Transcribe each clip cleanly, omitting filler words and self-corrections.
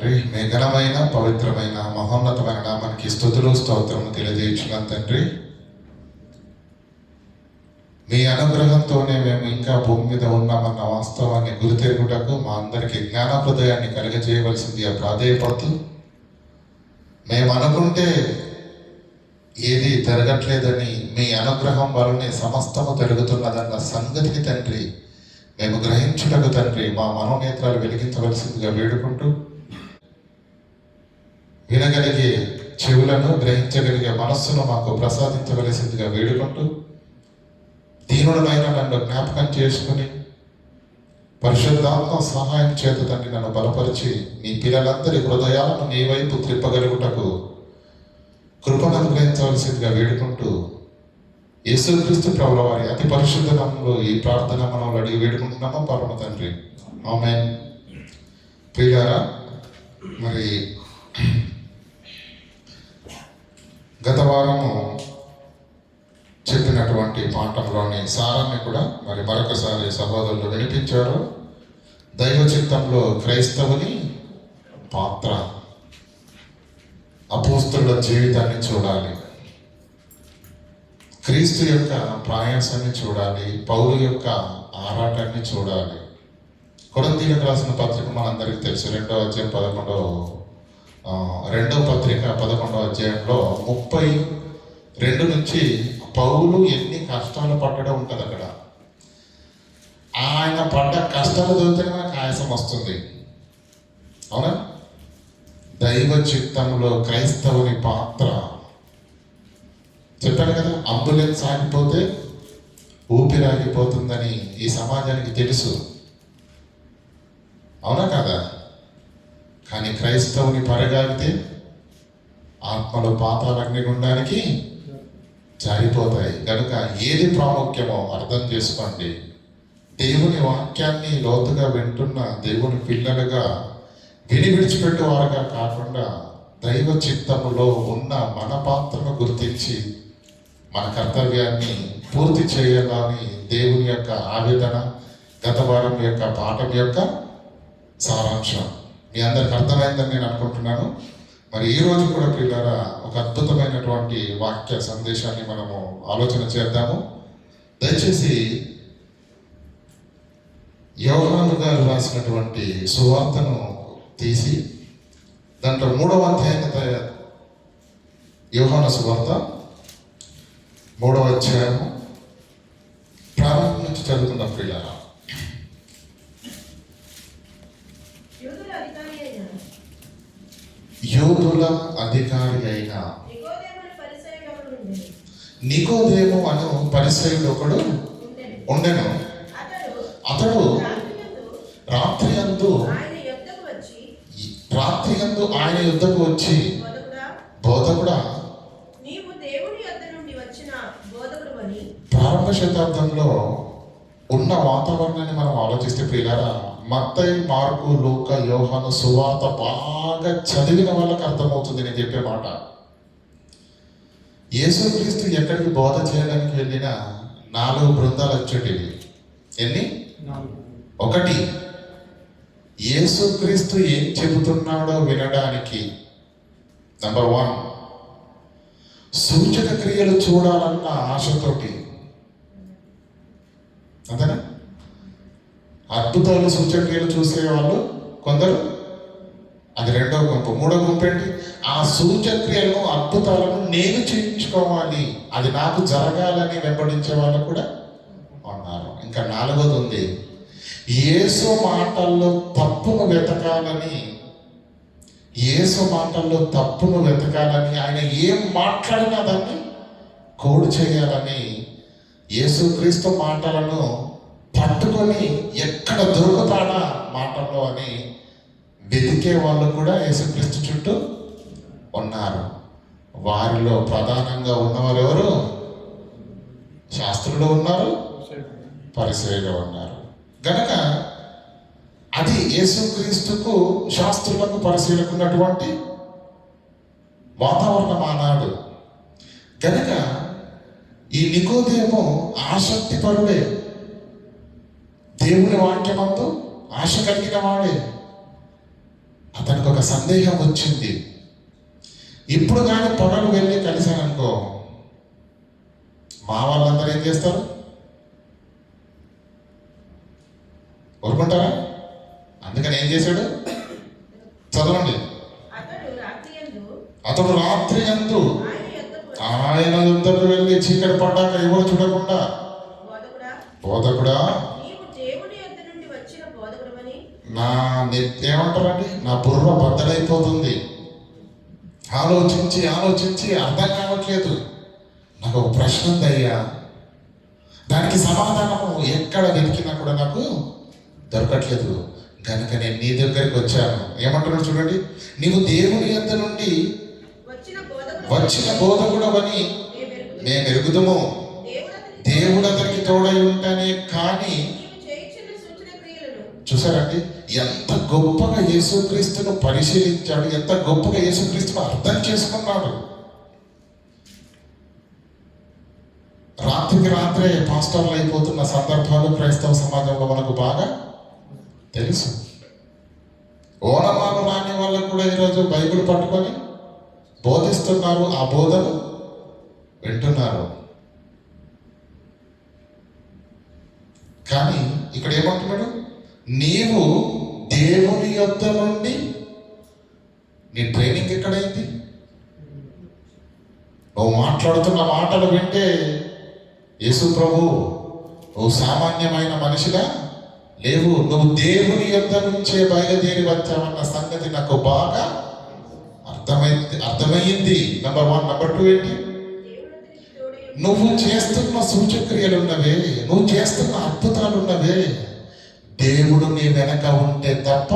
మరి మీ ఘనమైన పవిత్రమైన మహోన్నతమైన నామానికి స్తుతులు స్తోత్రము తెలియజేయించిన తండ్రి, మీ అనుగ్రహంతోనే మేము ఇంకా భూమి మీద ఉన్నామన్న వాస్తవాన్ని గుర్తెరుగుటకు మా అందరికీ జ్ఞాన హృదయాన్ని కలుగజేయవలసింది ప్రాధేయపడుతూ, మేము అనుకుంటే ఏది జరగట్లేదని మీ అనుగ్రహం వలనే సమస్తము జరుగుతున్నదన్న సంగతిని తండ్రి మేము గ్రహించుటకు తండ్రి మా మనోనేత్రాలు వెలిగించవలసిందిగా వేడుకుంటూ, వినగలిగే చెవులను గ్రహించగలిగే మనస్సును మాకు ప్రసాదించవలసిందిగా వేడుకుంటూ, దీనుడనైన నన్ను జ్ఞాపకం చేసుకుని పరిశుద్ధాత్మ సహాయం చేత తండ్రి నన్ను బలపరిచి మీ పిల్లలందరి హృదయాలను నీ వైపు త్రిప్పగలుగుటకు కృపను అనుగ్రహించవలసిందిగా వేడుకుంటూ, యేసుక్రీస్తు ప్రభుల వారి అతి పరిశుద్ధ నామములో ఈ ప్రార్థన మనం అడిగి వేడుకుంటున్నాము పరమ తండ్రి, ఆమేన్. ప్రియులారా, మరి గత వారము చెప్పినటువంటి పాఠంలోని సారాన్ని కూడా మరి మరొకసారి సహోదరులు వినిపించారు. దైవ చిత్తంలో క్రైస్తవుని పాత్ర, అపోస్తలుల జీవితాన్ని చూడాలి, క్రీస్తు యొక్క ప్రయాసాన్ని చూడాలి, పౌలు యొక్క ఆరాటాన్ని చూడాలి. కొరింథీయులకు రాసిన పత్రిక మనందరికీ తెలుసు, 2వ అధ్యాయం 2వ పత్రిక 11వ అధ్యాయంలో 32 నుంచి పౌలు ఎన్ని కష్టాలు పట్టడం ఉంటుంది అక్కడ. ఆయన పడ్డ కష్టాలు చదివితేనే మనకు ఆయాసం వస్తుంది, అవునా? దైవ చిత్తంలో క్రైస్తవుని పాత్ర చెప్పాను కదా. అంబులెన్స్ ఆగిపోతే ఊపిరాగిపోతుందని ఈ సమాజానికి తెలుసు, అవునా కదా? కానీ క్రైస్తవుని పరగాగితే ఆత్మలు పాతాళాగ్నిగుండానికి జారిపోతాయి. కనుక ఏది ప్రాముఖ్యమో అర్థం చేసుకోండి. దేవుని వాక్యాన్ని లోతుగా వింటున్న దేవుని పిల్లలుగా విని విడిచిపెట్టేవారుగా కాకుండా దైవ చిత్తములో ఉన్న మన పాత్రను గుర్తించి మన కర్తవ్యాన్ని పూర్తి చేయాలని దేవుని యొక్క ఆవేదన గత వారం యొక్క పాఠం యొక్క సారాంశం మీ అందరికి అర్థమైందని నేను అనుకుంటున్నాను. మరి ఈరోజు కూడా పిల్లరా ఒక అద్భుతమైనటువంటి వాక్య సందేశాన్ని మనము ఆలోచన చేద్దాము. దయచేసి యోహాను గారు రాసినటువంటి సువార్తను తీసి దాంట్లో 3వ అధ్యాయం, యోహాను సువార్త 3వ అధ్యాయము ప్రారంభం నుంచి చదువుకుందాం పిల్లరా. యూదుల అధికారి అయిన నికోదేము అను పరిసయ్యుడు ఒకడు ఉండెను. అతడు రాత్రియందు ఆయన యుద్ధకు వచ్చి, బోధకుడా, ప్రారంభ శతాబ్దంలో ఉన్న వాతావరణాన్ని మనం ఆలోచిస్తే ప్రియులారా, మత్తయి, మార్కు, లూకా, యోహాను సువార్త బాగా చదివిన వాళ్ళకి అర్థమవుతుంది నేను చెప్పే మాట. యేసుక్రీస్తు ఎక్కడికి బోధ చేయడానికి వెళ్ళినా 4 బృందాలు వచ్చేటివి. ఎన్ని? 1, యేసుక్రీస్తు ఏం చెబుతున్నాడో వినడానికి. నంబర్ 1, సూచక క్రియలు చూడాలన్న ఆశతోటి, అంతేనా? అద్భుతాలు సూచక్రియలు చూసేవాళ్ళు కొందరు, అది 2వ గుంపు. 3వ గుంపు ఏంటి? ఆ సూచక్రియలను అద్భుతాలను నేను చేయించుకోవాలి, అది నాకు జరగాలని వెంబడించే వాళ్ళు కూడా ఉన్నారు. ఇంకా 4వది ఉంది, యేసు మాటల్లో తప్పును వెతకాలని, ఆయన ఏం మాట్లాడినా దాన్ని కోడ్ చేయాలని, యేసుక్రీస్తు మాటలను పట్టుకొని ఎక్కడ దొరుకుతాడా మాటల్లో అని వెతికే వాళ్ళు కూడా యేసుక్రీస్తు చుట్టూ ఉన్నారు. వారిలో ప్రధానంగా ఉన్నవారు ఎవరు? శాస్త్రులు ఉన్నారు, పరిసయ్యులు ఉన్నారు. గనక అది యేసుక్రీస్తుకు, శాస్త్రులకు, పరిసయ్యులకు ఉన్నటువంటి వాతావరణం ఆనాడు. గనక ఈ నికోదేము ఆసక్తి పరుడే, దేవుని వాక్యమందు ఆశ కలిగిన వాడే. అతనికి ఒక సందేహం వచ్చింది. ఇప్పుడు కానీ పొగలు వెళ్ళి కలిశాననుకో, మా వాళ్ళందరూ ఏం చేస్తారు? ఊరుకుంటారా? అందుకని ఏం చేశాడు? చదవండి. అతడు రాత్రి యందు ఆయన యుద్ధకు వెళ్ళి చీకటి పడ్డాక ఎవరు చూడకుండా, బోధకుడా నా ఏమంటారండి, నా బుర్ర బద్దలైపోతుంది, ఆలోచించి ఆలోచించి అర్థం కావట్లేదు, నాకు ఒక ప్రశ్న ఉందయ్యా, దానికి సమాధానము ఎక్కడ వెతికినా కూడా నాకు దొరకట్లేదు, కనుక నేను నీ దగ్గరికి వచ్చాను. ఏమంటున్నాడు చూడండి, నీవు దేవుని యొద్ద నుండి వచ్చిన బోధకుడవని మేము ఎరుగుదుము, దేవుడు అతనికి తోడై ఉంటానే కానీ. చూసారండి ఎంత గొప్పగా యేసుక్రీస్తును పరిశీలించాడు, ఎంత గొప్పగా యేసుక్రీస్తును అర్థం చేసుకున్నాడు. రాత్రికి రాత్రే పాస్టర్లు అయిపోతున్న సందర్భాలు క్రైస్తవ సమాజంలో మనకు బాగా తెలుసు. ఓనమాలు రాని వాళ్ళకు కూడా ఈరోజు బైబిల్ పట్టుకొని బోధిస్తున్నారు, ఆ బోధను వింటున్నారు. కానీ ఇక్కడ ఏమంటున్నాడు, నీవు దేవుని యొద్ద నుండి, నీ ట్రైనింగ్ ఎక్కడైంది? నువ్వు మాట్లాడుతున్న మాటలు వింటే యేసు ప్రభు నువ్వు సామాన్యమైన మనిషిగా లేవు, నువ్వు దేవుని యొద్ద నుంచే బయలుదేరి వచ్చావన్న సంగతి నాకు బాగా అర్థమైంది. నెంబర్ 1. నెంబర్ 2 ఏంటి? నువ్వు చేస్తున్న సూచక్రియలు ఉన్నవే, నువ్వు చేస్తున్న అద్భుతాలు ఉన్నవే, దేవుడు నీ వెనక ఉంటే తప్ప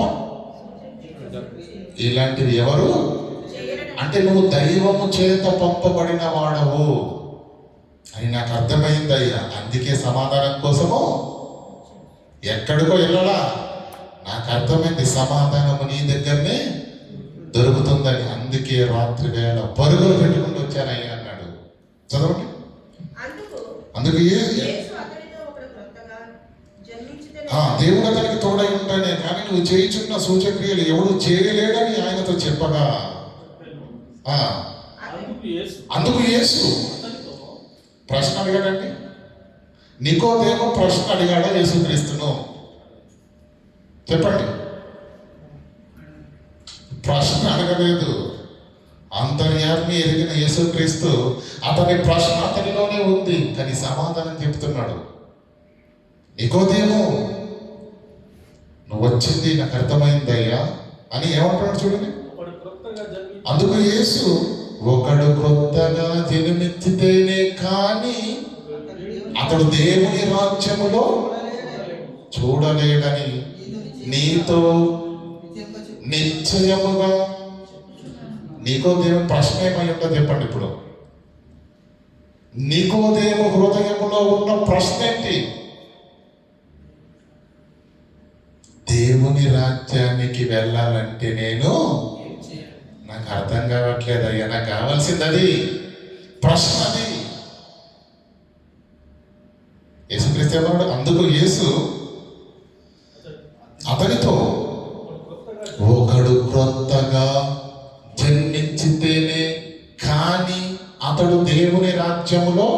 ఇలాంటివి ఎవరు అంటే నువ్వు దైవము చేత పంపబడిన వాడవు అని నాకు అర్థమైందయ్యా. అందుకే సమాధానం కోసము ఎక్కడికో వెళ్ళలా, నాకు అర్థమైంది సమాధానము నీ దగ్గరనే దొరుకుతుందని. అందుకే రాత్రి వేళ పరుగులు పెట్టుకుంటూ వచ్చానయ్యా అన్నాడు. చదవండి. అందుకు దేవుడు అతనికి తోడై ఉంటానే కానీ నువ్వు చేయుచున్న సూచక్రియలు ఎవడు చేయలేడని ఆయనతో చెప్పగా, అందుకు యేసు ప్రశ్న అడిగాడండి. నికోదేము ప్రశ్న అడిగాడా యేసుక్రీస్తును? చెప్పండి. ప్రశ్న అడగలేదు. అంతర్యామి ఎరిగిన యేసుక్రీస్తు అతని ప్రశ్న అతనిలోనే ఉంది, కానీ సమాధానం చెప్తున్నాడు. నికోదేము నువ్వు వచ్చింది నాకు అర్థమైందయ్యా అని ఏమంటున్నాడు చూడండి. అందుకు యేసు, ఒకడు క్రొత్తగా జన్మించితేనే కానీ అతడు దేవుని రాజ్యములో చూడలేడని నీతో నిశ్చయముగా. నికోదేము ప్రశ్న ఏమై ఉందో చెప్పండి. ఇప్పుడు నికోదేము హృదయములో ఉన్న ప్రశ్న ఏంటి? దేవుని రాజ్యానికి వెళ్ళాలంటే నాకు అర్థం కావట్లేదు అయ్యా, నాకు కావాల్సింది అది. ప్రశ్న అది. యేసుక్రీస్తు ఏమన్నాడు? అందుకు యేసు అతనితో, ఒకడు క్రొత్తగా జన్మించితేనే కానీ అతడు దేవుని రాజ్యమును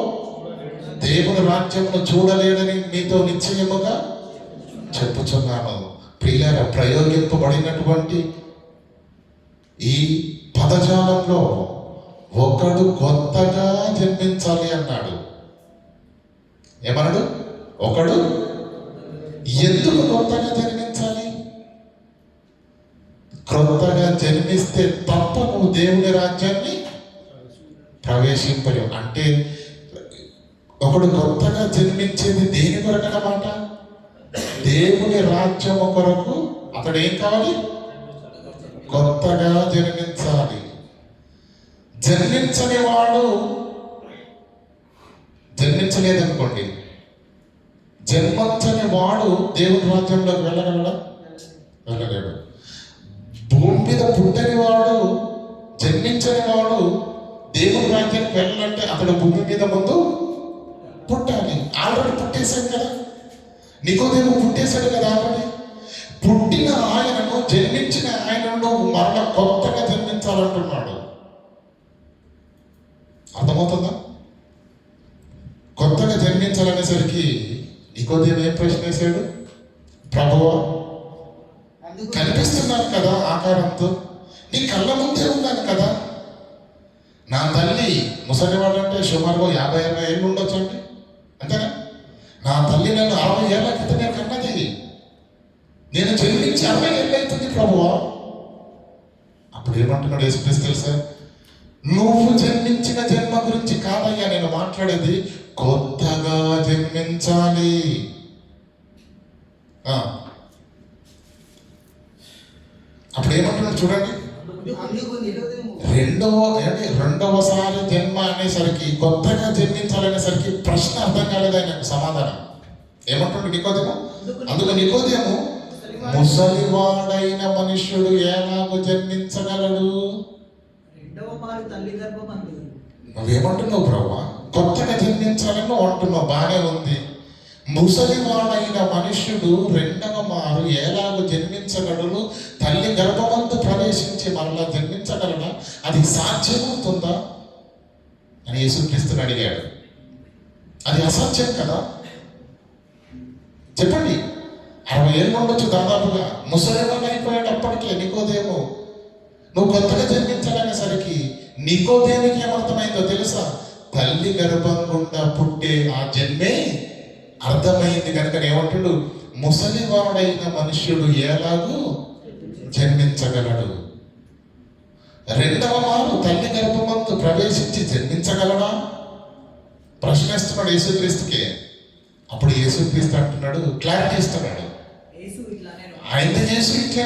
చూడలేడని మీతో నిశ్చయముగా చెప్పుచున్నాను. ప్రియులారా, ప్రయోగింపబడినటువంటి ఈ పదజాలంలో ఒకడు కొత్తగా జన్మించాలి అన్నాడు. ఏమన్నాడు? ఒకడు ఎందుకు కొత్తగా జన్మించాలి? క్రొత్తగా జన్మిస్తే తప్ప నువ్వు దేవుని రాజ్యాన్ని ప్రవేశింపలేవు. అంటే ఒకడు కొత్తగా జన్మించేది దేని కొరకు అన్నమాట? దేవుని రాజ్యము కొరకు. అతడు ఏం కావాలి? కొత్తగా జన్మించాలి. జన్మించని వాడు జన్మించలేదనుకోండి, జన్మించని వాడు దేవుని రాజ్యంలోకి వెళ్ళగలడా? వెళ్ళలేడు. భూమి మీద పుట్టని వాడు, జన్మించని వాడు దేవుని రాజ్యానికి వెళ్ళాలంటే అతడు భూమి మీద ముందు పుట్టాలి. ఆల్రెడీ పుట్టేశాడు కదా, నికోదేము పుట్టేశాడు కదా ఆల్రెడీ. పుట్టిన ఆయనను, జన్మించిన ఆయనను మరలా కొత్తగా జన్మించాలంటున్నాడు. అర్థమవుతుందా? కొత్తగా జన్మించాలనేసరికి నికోదేము ఏం ప్రశ్న వేశాడు? ప్రభువా, కనిపిస్తున్నాను కదా ఆకారంతో, నీ కళ్ళ ముందే ఉన్నాను కదా. నా తల్లి ముసలివాడు అంటే సుమారుగా 50-60 ఏళ్ళు ఉండొచ్చు అండి, అంతేనా? నా తల్లి నన్ను 60 ఏళ్ల క్రితమే కన్నది. నేను జన్మించి 60 ఏళ్ళు అవుతుంది ప్రభువా. అప్పుడు ఏమంటున్నాడు యేసుక్రీస్తు తెలుసా? నువ్వు జన్మించిన జన్మ గురించి కాదయ్యా నేను మాట్లాడేది, కొత్తగా జన్మించాలి. అప్పుడు ఏమంటున్నాడు చూడండి, రెండవసారి జన్మ అనేసరికి, కొత్తగా జన్మించాలనేసరికి ప్రశ్న అర్థం కాలేదు ఆయనకు సమాధానం. ఏమంటున్నాడు నికోదేము? అందుకు నికోదేము, ముసలివాడైన మనుష్యుడు ఎలాగో జన్మించగలడు? నువ్వేమంటున్నావు ప్రభువా? కొత్తగా జన్మించాలని నువ్వు అంటున్నావు, బాగానే ఉంది. ముసలివాడైన మనుష్యుడు రెండవ మారు ఎలాగో జన్మించగలడు? తల్లి గర్భమందు ప్రవేశించి మరలా జన్మించగలడా? అది సాధ్యమవుతుందా అని యేసుక్రీస్తుని అడిగాడు. అది అసాధ్యం కదా, చెప్పండి. 60 ఏళ్ళు ఉండొచ్చు దాదాపుగా, ముసలివాడు అయిపోయేటప్పటికే నికోదేము. నువ్వు కొత్తగా జన్మించాలనేసరికి నికోదేముకి ఏమర్థమైందో తెలుసా? తల్లి గర్భం గుండా పుట్టే ఆ జన్మే అర్థమైంది. కనుక ఏమంటాడు? ముసలివాడైన మనుష్యుడు ఎలాగూ జన్మించగలడు? రెండవ మారు తల్లి గర్భమందు ప్రవేశించి జన్మించగలడా? ప్రశ్నిస్తున్నాడు యేసుక్రీస్తుకే. అప్పుడు యేసుక్రీస్తు అంటున్నాడు, క్లారిటీ ఇస్తున్నాడు. ఆయన యేసు ఇట్లా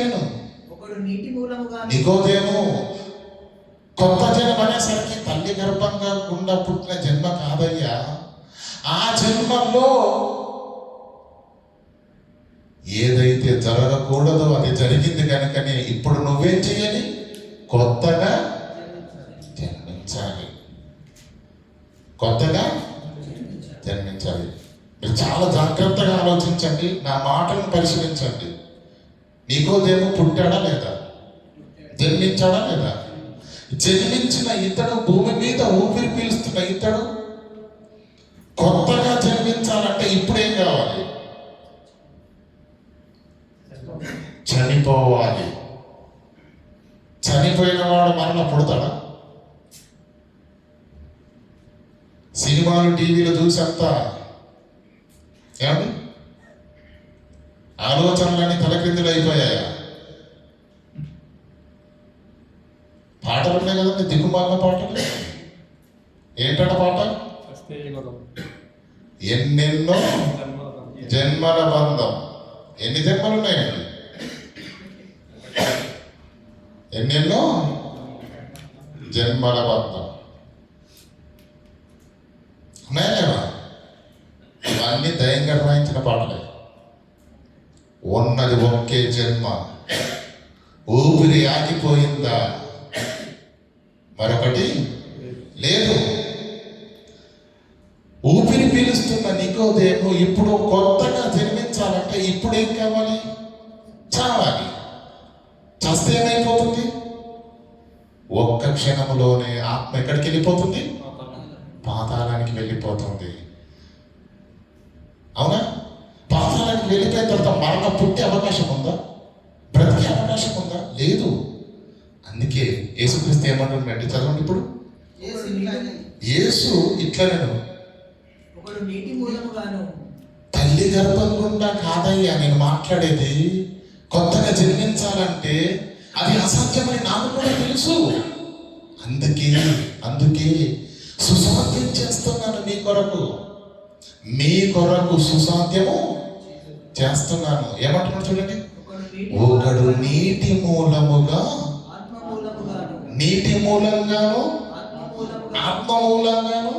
నికోదేము కొత్త జన్మ అనేసరికి తల్లి గర్భంగా గుండా పుట్టిన జన్మ కాదయ్యా. ఆ జన్మలో ఏదైతే జరగకూడదో అది జరిగింది కనుకనే ఇప్పుడు నువ్వేం చేయాలి? కొత్తగా జన్మించాలి. కొత్తగా జన్మించాలి. మీరు చాలా జాగ్రత్తగా ఆలోచించండి, నా మాటలను పరిశీలించండి. నికోదేము పుట్టాడా లేదా? జన్మించాడా లేదా? జన్మించిన ఇతడు, భూమి మీద ఊపిరి పీలుస్తున్న ఇతడు కొత్తగా జన్మించాలంటే ఇప్పుడేం కావాలి? చనిపోవాలి. చనిపోయిన వాడు మరలా పుడతాడా? సినిమాలు టీవీలో చూసంతా ఏమండి ఆలోచనలన్నీ తలక్రిందులు అయిపోయాయా? పాటలు ఉన్నాయి కదండి, దిక్కుమాలిన పాటలు. ఏంటంట పాట? ఎన్నెన్నో జన్మల బంధం. ఎన్ని జన్మలు ఉన్నాయండి? ఎన్నెన్నో జన్మల బంధం ఉన్నాయా? ఇవన్నీ దయంగా రాయించిన పాటలే. ఉన్నది ఒకే జన్మ, ఊపిరి ఆగిపోయిందా? మరొకటి లేదు. ఊపిరి పీలుస్తున్న నికోదేము ఇప్పుడు కొత్తగా జన్మించాలంటే ఇప్పుడేం కావాలి? చావాలి. చస్తే ఏమైపోతుంది? ఒక్క క్షణంలోనే ఆత్మ ఎక్కడికి వెళ్ళిపోతుంది? పాతాళానికి వెళ్ళిపోతుంది. అవునా? పాతాళానికి వెళ్ళిపోయిన తర్వాత మరణ పుట్టే అవకాశం ఉందా? బ్రతికే అవకాశం ఉందా? లేదు. అందుకే యేసుక్రీస్తు ఏమంటుందండి, చదవండి ఇప్పుడు. యేసు ఇట్లా, నేను తల్లి గర్భం గుండా కాదయ్యా నేను మాట్లాడేది. కొత్తగా జన్మించాలంటే అది అసాధ్యమని నాకు కూడా తెలుసు. అందుకే సుసాధ్యం చేస్తున్నాను మీ కొరకు సుసాధ్యము చేస్తున్నాను. ఏమంటున్నాడు చూడండి, ఒకడు నీటి మూలంగాను ఆత్మ మూలంగాను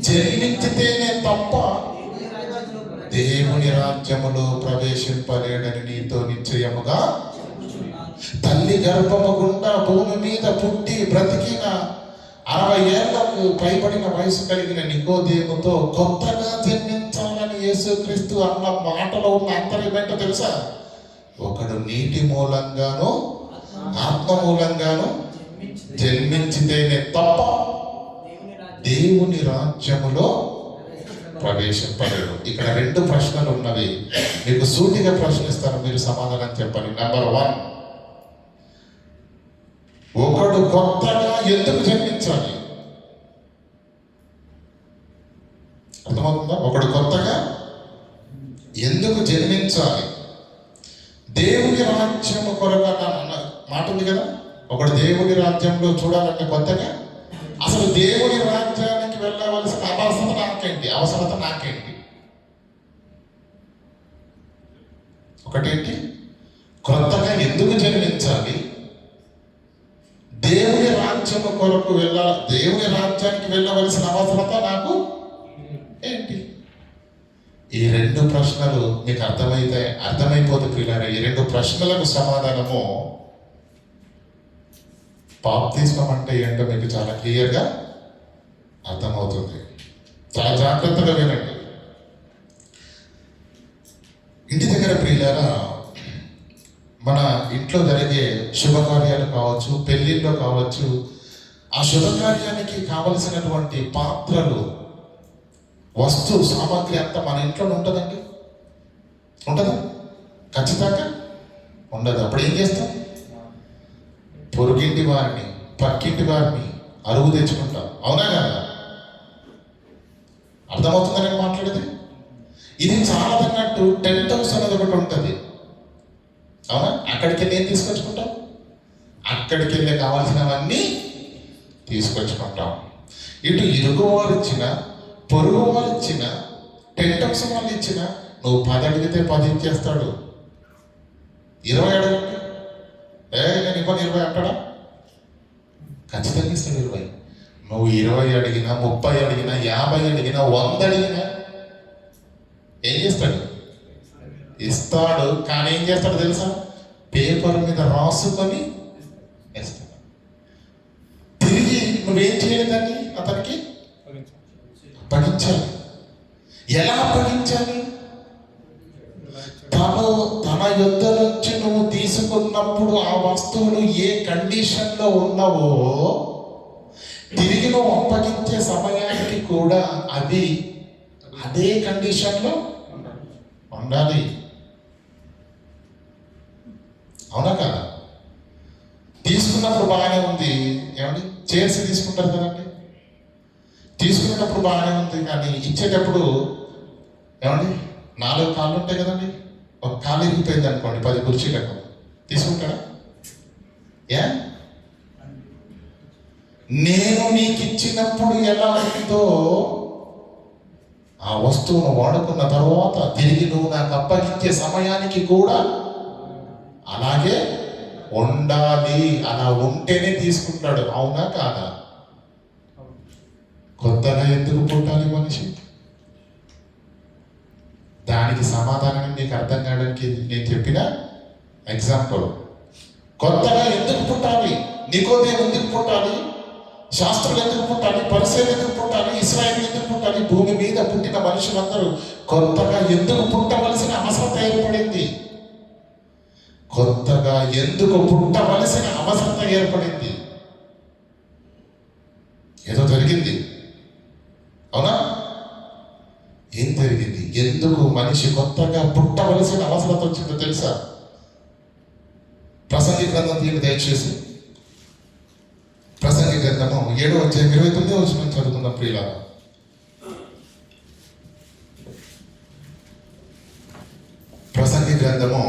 జన్మించితేనే తప్ప దేవుని రాజ్యములో ప్రవేశింపలేడని నీతో నిశ్చయముగా. తల్లి గర్భము గుండా భూమి మీద పుట్టి బ్రతికిన 60 ఏళ్లకు పైబడిన వయసు కలిగిన నికోదేముతో కొత్తగా జన్మించాలని యేసుక్రీస్తు అన్న మాటలో ఉన్న అంతర్యం ఏంటో తెలుసా? ఒకడు నీటి మూలంగాను ఆత్మ మూలంగాను జన్మించితేనే తప్ప దేవుని రాజ్యములో ప్రవేశింపలేడు. ఇక్కడ 2 ప్రశ్నలు ఉన్నవి. మీకు సూటిగా ప్రశ్నిస్తాను, మీరు సమాధానం చెప్పండి. నెంబర్ 1, ఒకడు కొత్తగా ఎందుకు జన్మించాలి? అర్థమవుతుందా? ఒకడు కొత్తగా ఎందుకు జన్మించాలి? దేవుని రాజ్యము కొరకు అన్న మాట ఉంది కదా. ఒకడు దేవుని రాజ్యంలో చూడాలంటే కొత్తగా, అసలు దేవుని రాజ్యానికి వెళ్ళవలసిన అవసరత నాకేంటి? ఒకటేంటి, కొత్తగా ఎందుకు జన్మించాలి? దేవుని రాజ్యము కొరకు దేవుని రాజ్యానికి వెళ్ళవలసిన అవసరత నాకు ఏంటి? ఈ 2 ప్రశ్నలు మీకు అర్థమైపోతే ప్రియులారా, ఈ 2 ప్రశ్నలకు సమాధానము బాప్తిస్మం అంటే ఏంటో మీకు చాలా క్లియర్గా అర్థమవుతుంది. చాలా జాగ్రత్తగా వినండి. ఇంటి దగ్గర ప్రియులారా, మన ఇంట్లో జరిగే శుభకార్యాలు కావచ్చు, పెళ్ళిళ్ళు కావచ్చు, ఆ శుభకార్యానికి కావలసినటువంటి పాత్రలు, వస్తు సామాగ్రి అంతా మన ఇంట్లోనే ఉంటుందండి. ఉంటుందా? ఖచ్చితంగా ఉండదు. అప్పుడు ఏం చేస్తాం? పొరుగింటి వారిని, పక్కింటి వారిని అరుగు తెచ్చుకుంటాం. అవునా కదా? అర్థమవుతుందని నేను మాట్లాడేది. ఇది చాలా తగ్గట్టు టెంట్ హౌస్ అనేది ఒకటి ఉంటుంది. అవునా? అక్కడికి వెళ్ళి ఏం తీసుకొచ్చుకుంటాం? అక్కడికి వెళ్ళి కావాల్సినవన్నీ తీసుకొచ్చుకుంటాం. ఇటు ఇరుగు వారు ఇచ్చిన, పొరుగు వారు ఇచ్చిన, టెంట్ హౌస్ వాళ్ళు ఇచ్చిన, నువ్వు 10 అడిగితే 10 ఇచ్చేస్తాడు. 20 అడగండి, నేను ఇవ్వను 20 అంటాడా? ఖచ్చితంగా ఇస్తాడు 20. నువ్వు 20 అడిగినా, 30 అడిగినా, 50 అడిగినా, 100 అడిగినా ఏం చేస్తాడు? ఇస్తాడు. కానీ ఏం చేస్తాడు తెలుసా? పేపర్ మీద రాసుకొని ఇస్తాడు. తిరిగి నువ్వేం చేయలేదని అతనికి అప్పగించాలి. ఎలా అప్పగించాలి? తన యొద్ద నుంచి నువ్వు తీసుకున్నప్పుడు ఆ వస్తువులు ఏ కండిషన్లో ఉన్నావో తిరిగి నువ్వు అప్పగించే సమయానికి కూడా అది అదే కండిషన్లో ఉండాలి. అవునా కదా? తీసుకున్నప్పుడు బాగానే ఉంది. ఏమండి, చేర్చి తీసుకుంటారు కదండి. తీసుకునేటప్పుడు బాగానే ఉంది, కానీ ఇచ్చేటప్పుడు ఏమండి 4 కాళ్ళు ఉంటాయి కదండి. ఒక కాలు ఇరిగిపోయింది అనుకోండి, 10 కుర్చీలకు తీసుకుంటాడా? నేను నీకు ఇచ్చినప్పుడు ఎలా ఉందో ఆ వస్తువును వాడుకున్న తర్వాత తిరిగి నువ్వు నాకు అప్పగించే సమయానికి కూడా అలాగే ఉండాలి. అలా ఉంటేనే తీసుకుంటాడు. అవునా కాదా? కొత్తగా ఎందుకు పుట్టాలి మనిషి? దానికి సమాధానం నీకు అర్థం కావడానికి నేను చెప్పిన ఎగ్జాంపుల్. కొత్తగా ఎందుకు పుట్టాలి? నికోదేము ఎందుకు పుట్టాలి? శాస్త్రులు ఎందుకు పుట్టాలి? పరిసయ్యులు ఎందుకు పుట్టాలి? ఇశ్రాయేలు ఎందుకు పుట్టాలి? భూమి మీద పుట్టిన మనుషులందరూ కొత్తగా ఎందుకు పుట్టవలసిన అవసరం ఏర్పడింది? కొత్తగా ఎందుకు పుట్టవలసిన అవసరం ఏర్పడింది? ఏదో జరిగింది. అవునా? ఏం జరిగింది? ఎందుకు మనిషి కొత్తగా పుట్టవలసిన అవసరం వచ్చిందో తెలుసా? ప్రసంగి గ్రంథం తీయండి దయచేసి. ప్రసంగి గ్రంథము 7వ అధ్యాయం 29వ వచనం చదువుకుందాం ప్రియులారా. ప్రసంగి గ్రంథము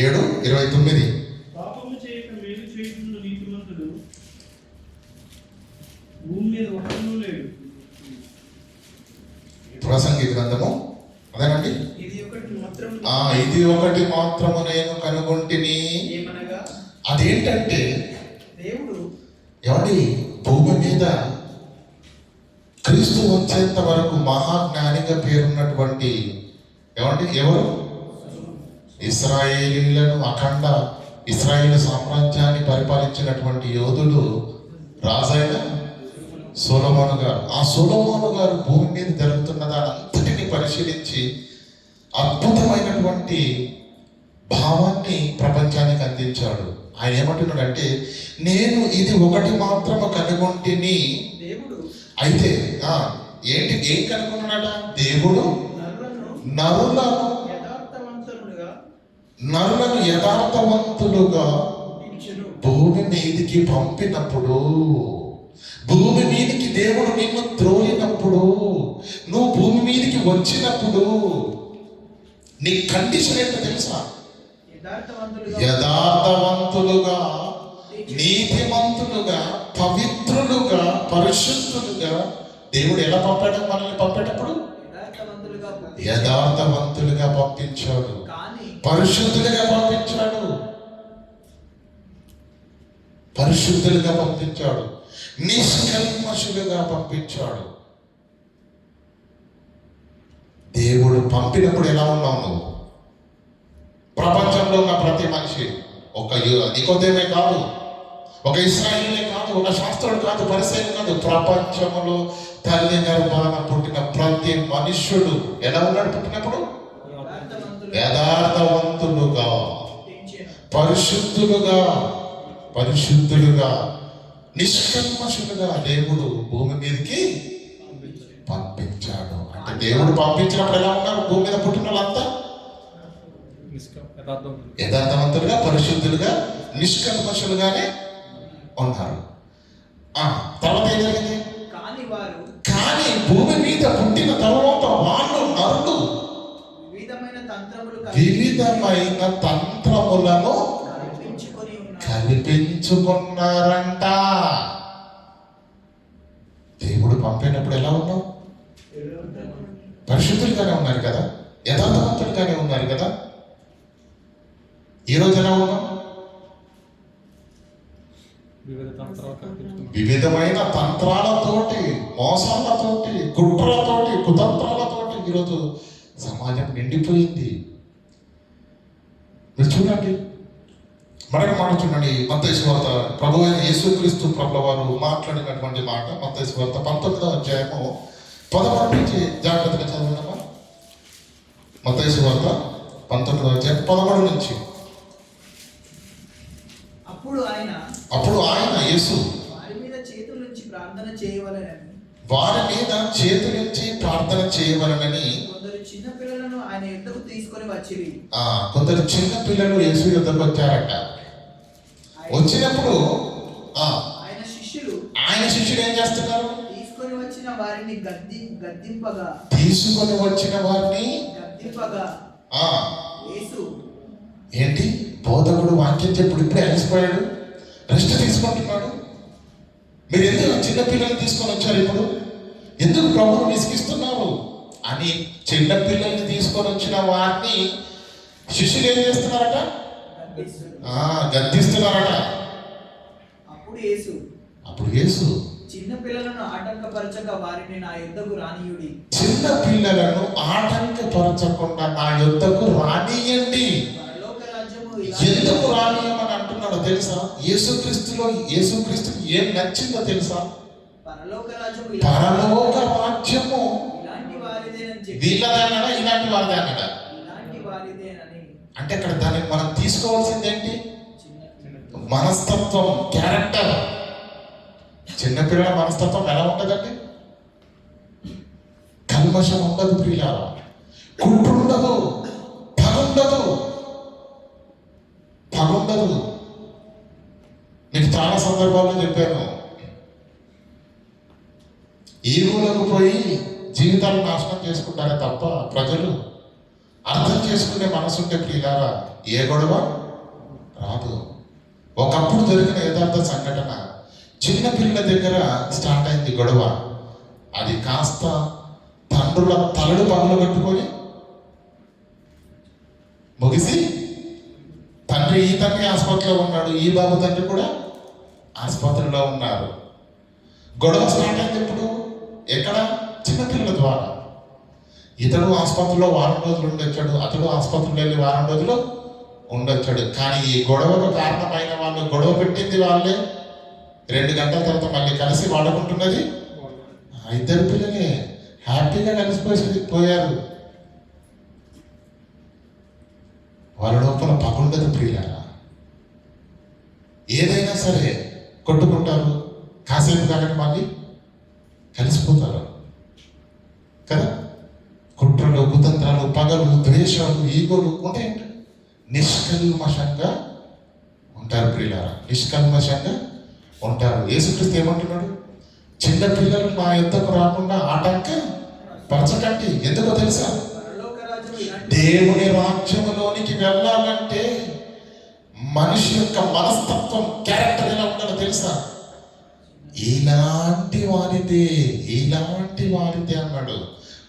7:29. పాపము చేయక మేలు చేయుచున్న నీతిమంతుడు భూమి మీద ఒక్కడూ లేడు. ప్రసంగి గ్రంథము అదేనండి. ఇది ఒకటి మాత్రము నేను కనుగొంటిని. అదేంటంటే దేవుడు ఏమండి, భూమి మీద క్రీస్తు వచ్చేంత వరకు మహాజ్ఞానిగా పేరున్నటువంటి ఏమండి ఎవరు? ఇశ్రాయేలీలను, అఖండ ఇశ్రాయేలు సామ్రాజ్యాన్ని పరిపాలించినటువంటి యోధుడు రాజైన సొలొమోను గారు. ఆ సొలొమోను గారు భూమి మీద జరుగుతున్న దాని అంతటిని పరిశీలించి అద్భుతమైనటువంటి భావాన్ని ప్రపంచానికి అందించాడు. ఆయన ఏమంటున్నాడంటే, నేను ఇది ఒకటి మాత్రము కనుగొంటిని. దేవుడు అయితే ఏం కనుగొన్నాడట? దేవుడు నరులను నరులను యథార్థవంతులుగా పుట్టించెను. భూమి మీదికి పంపినప్పుడు, భూమి మీదికి దేవుడు నిన్ను త్రోలినప్పుడు, నువ్వు భూమి మీదికి వచ్చినప్పుడు నీ కండిషన్ ఏంటో తెలుసా? యథార్థవంతులుగా, నీతిమంతులుగా, పవిత్రులుగా, పరిశుద్ధులుగా దేవుడు ఎలా పంపాడు? మనల్ని పంపేటప్పుడు యథార్థవంతులుగా పంపించాడు, పరిశుద్ధులుగా పంపించాడు, పరిశుద్ధులుగా పంపించాడు, నిష్కల్మషులుగా పంపించాడు. దేవుడు పంపినప్పుడు ఎలా ఉన్నావు నువ్వు? ప్రపంచంలో ఉన్న ప్రతి మనిషి, ఒక నికోదేమే కాదు, ఒక ఇశ్రాయేలే కాదు, ఒక శాస్త్రుడు కాదు, పరిసయ్యుడు కాదు, ప్రపంచంలో తల్లి గర్భాన పుట్టిన ప్రతి మనుష్యుడు ఎలా ఉన్నాడు పుట్టినప్పుడు? యథార్థవంతులుగా, పరిశుద్ధులుగా, పరిశుద్ధులుగా, నిష్కల్మషులుగా దేవుడు భూమి మీదకి పంపించాడు. అంటే దేవుడు పంపించినప్పుడు ఎలా ఉన్నారు భూమి మీద పుట్టిన వాళ్ళంతా? యథార్థవంతులుగా, పరిశుద్ధులుగా, నిష్కల్మషులుగానే ఉన్నారు. తర్వాత ఏం జరిగింది? కానీ భూమి మీద పుట్టిన తర్వాత వాళ్ళు నరులు వివిధమైన తంత్రములను కల్పించుకున్నారంట. దేవుడు పంపినప్పుడు ఎలా ఉన్నావు? పరిశుద్ధులుగానే ఉన్నారు కదా, యథార్థవంతులుగానే ఉన్నారు కదా. ఈ రోజు ఎలా ఉన్నాం? వివిధమైన తంత్రాలతోటి, మోసాలతోటి, కుట్రలతోటి, కుతంత్రాలతోటి ఈరోజు సమాజం నిండిపోయింది. మీరు చూడండి, మరొక మాట చూడండి. మత్తయి సువార్త, ప్రభు అయిన యేసుక్రీస్తు ప్రభుల వారు మాట్లాడినటువంటి మాట మత్తయి సువార్త 19వ అధ్యాయము 11 నుంచి జాగ్రత్తగా చదవడమా. మత్తయి సువార్త 19వ అధ్యాయం 11 నుంచి. అప్పుడు ఆయన యేసు వారి మీద చేతులుంచి ప్రార్థన చేయవలెనని కొందరు చిన్న పిల్లలను ఆయన యొద్దకు తీసుకొని వచ్చిరి. కొందరు చిన్న పిల్లలు యేసు యొద్దకు వచ్చారట. వచ్చినప్పుడు ఆయన శిష్యులు ఏం చేస్తున్నారు? తీసుకొని వచ్చిన వారిని గద్దింపగా యేసు ఏంటి? బోధకుడు వాక్యం చెప్పుడు ఇప్పుడే అలసిపోయాడు, రెస్ట్ తీసుకుంటున్నాడు. మీరు ఎందుకు చిన్న పిల్లల్ని తీసుకొని వచ్చారు? ఇప్పుడు ఎందుకు ప్రభువును విసిగిస్తున్నారు అని చిన్న పిల్లల్ని తీసుకొని వచ్చిన వారిని శిష్యులు ఏం చేస్తున్నారట? గద్దిస్తున్నారట. అప్పుడు యేసు చిన్న పిల్లలను ఆటంకపరచక వారిని నా యొద్దకు రానియుడి. చిన్న పిల్లలను ఆటంకపరచకుండా నా యొద్దకు రానియండి. ఎందుకు రానియమని అంటున్నాడో తెలుసా? యేసుక్రీస్తుకి ఏం నచ్చిందో తెలుసా? పరలోక రాజ్యము వీళ్ళదన్నడా, ఇలాంటి వారిదే అన్నడా? అంటే ఇక్కడ దాన్ని మనం తీసుకోవాల్సింది ఏంటి? మనస్తత్వం, క్యారెక్టర్. చిన్నపిల్లల మనస్తత్వం ఎలా ఉంటుందండి? కల్మషం ఉండదు ప్రియులారా, కుట్రుండదు, పగుండదు. మీకు చాలా సందర్భాల్లో చెప్పాను, ఈగోలకు పోయి జీవితాలు నాశనం చేసుకుంటారే తప్ప ప్రజలు అర్థం చేసుకునే మనసుంటే ప్రియులారా ఏ గొడవ రాదు. ఒకప్పుడు జరిగిన యథార్థ సంఘటన, చిన్న పిల్లల దగ్గర స్టార్ట్ అయింది గొడవ. అది కాస్త తండ్రుల తలడు పనులు కట్టుకొని ముగిసి, ఈ తండ్రి ఆసుపత్రిలో ఉన్నాడు, ఈ బాబు తండ్రి కూడా ఆసుపత్రిలో ఉన్నారు. గొడవ స్టార్ట్ అయింది ఎప్పుడు? ఎక్కడ? చిన్నపిల్లల ద్వారా. ఇతడు ఆసుపత్రిలో వారం రోజులు ఉండొచ్చాడు, అతడు ఆసుపత్రిలో వెళ్ళి వారం రోజులు ఉండొచ్చాడు. కానీ ఈ గొడవకు కారణమైన వాళ్ళు, గొడవ పెట్టింది వాళ్ళే. 2 గంటల తర్వాత మళ్ళీ కలిసి వాడుకుంటున్నది ఇద్దరు పిల్లలే. హ్యాపీగా కలిసిపోయారు. వాళ్ళ లోపల పగుండదు ప్రియులారా. ఏదైనా సరే కొట్టుకుంటారు, కాసేపు కాగానే మళ్ళీ కలిసిపోతారు కదా. కుట్రలు, కుతంత్రాలు, పగలు, ద్వేషాలు, ఈగోలు ఉంటాయంట. నిష్కల్మషంగా ఉంటారు ప్రియులారా, నిష్కల్మషంగా ఉంటారు. యేసుక్రీస్తు ఏమంటున్నాడు? చిన్న పిల్లలు నా యుద్ధకు రాకుండా ఆటంక పరచకండి. ఎందుకో తెలుసా? పరలోక రాజ్యం ఇలాంటి దేవుని రాజ్యములోనికి వెళ్ళాలంటే మనిషి యొక్క మనస్తత్వం, క్యారెక్టర్ ఎలా ఉండాలో తెలుసా? ఇలాంటి వారితే అన్నాడు.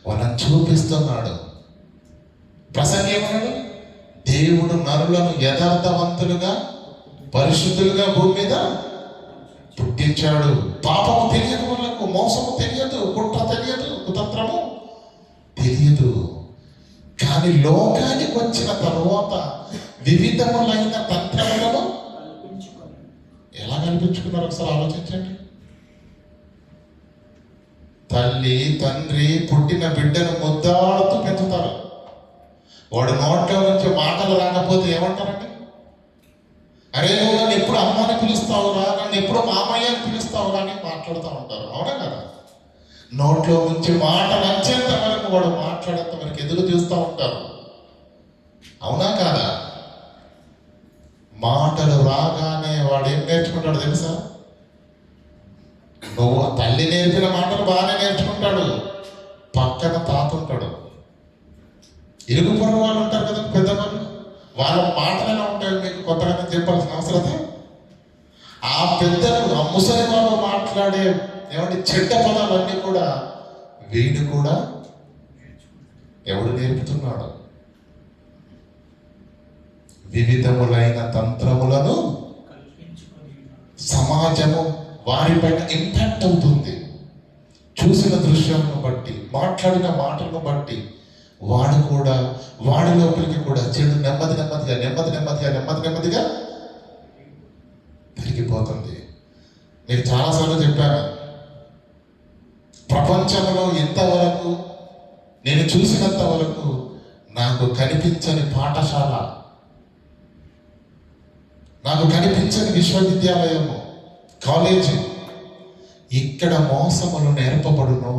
వాళ్ళని చూపిస్తున్నాడు. ప్రసంగి ఏమన్నాడు? దేవుడు నరులను యథార్థవంతులుగా, పరిశుద్ధులుగా భూమి మీద పుట్టించాడు. పాపము తెలియదు, వాళ్ళకు మోసము తెలియదు, కుట్ర తెలియదు, కుతంత్రము తెలియదు. కానీ లోకానికి వచ్చిన తరువాత వివిధములైన తంత్రములను కల్పించుకొని ఎలా కల్పించుకున్నారు ఒకసారి ఆలోచించండి. తల్లి, తండ్రి పుట్టిన బిడ్డను ముద్దాడుతూ పెంచుతారు. వాడు నోట్లో నుంచి మాటలు రాకపోతే ఏమంటారండి? అరే నువ్వు నన్ను ఎప్పుడు అమ్మని పిలుస్తావురా, నన్ను ఎప్పుడు మామయ్య అని పిలుస్తావురా అని మాట్లాడుతూ ఉంటారు. అవునా కదా? నోట్లో నుంచి మాట వచ్చేంత వరకు వాడు మాట్లాడేంత వరకు ఎదురు చూస్తూ ఉంటారు. అవునా కాదా? మాటలు రాగానే వాడు ఏం నేర్చుకుంటాడు తెలుసా? నువ్వు తల్లి నేర్పిన మాటలు బాగానే నేర్చుకుంటాడు. పక్కన తాత ఉంటాడు, ఇరుగు పొరుగు వాళ్ళు ఉంటారు కదా పెద్దవాళ్ళు, వాళ్ళ మాటలు ఎలా ఉంటాయో మీకు కొత్తగా చెప్పాల్సిన అవసరత. ఆ పెద్దలు, ఆ ముసలి వాళ్ళు మాట్లాడే ఏమంటే చెడ్డ పదాలన్నీ కూడా వీడు కూడా ఎవడు నేర్పుతున్నాడు? వివిధములైన తంత్రములను కల్పించుకొని సమాజము వారిపైన ఇంపాక్ట్ అవుతుంది. చూసిన దృశ్యాలను బట్టి, మాట్లాడిన మాటలను బట్టి వాడు కూడా, వాడి లోపలికి కూడా చెడు నెమ్మదిగా పెరిగిపోతుంది. నేను చాలాసార్లు చెప్పాను, ప్రపంచంలో ఇంతవరకు నేను చూసినంత వరకు నాకు కనిపించని పాఠశాల, నాకు కనిపించని విశ్వవిద్యాలయము, కాలేజీ, ఇక్కడ మోసములు నేర్పబడును,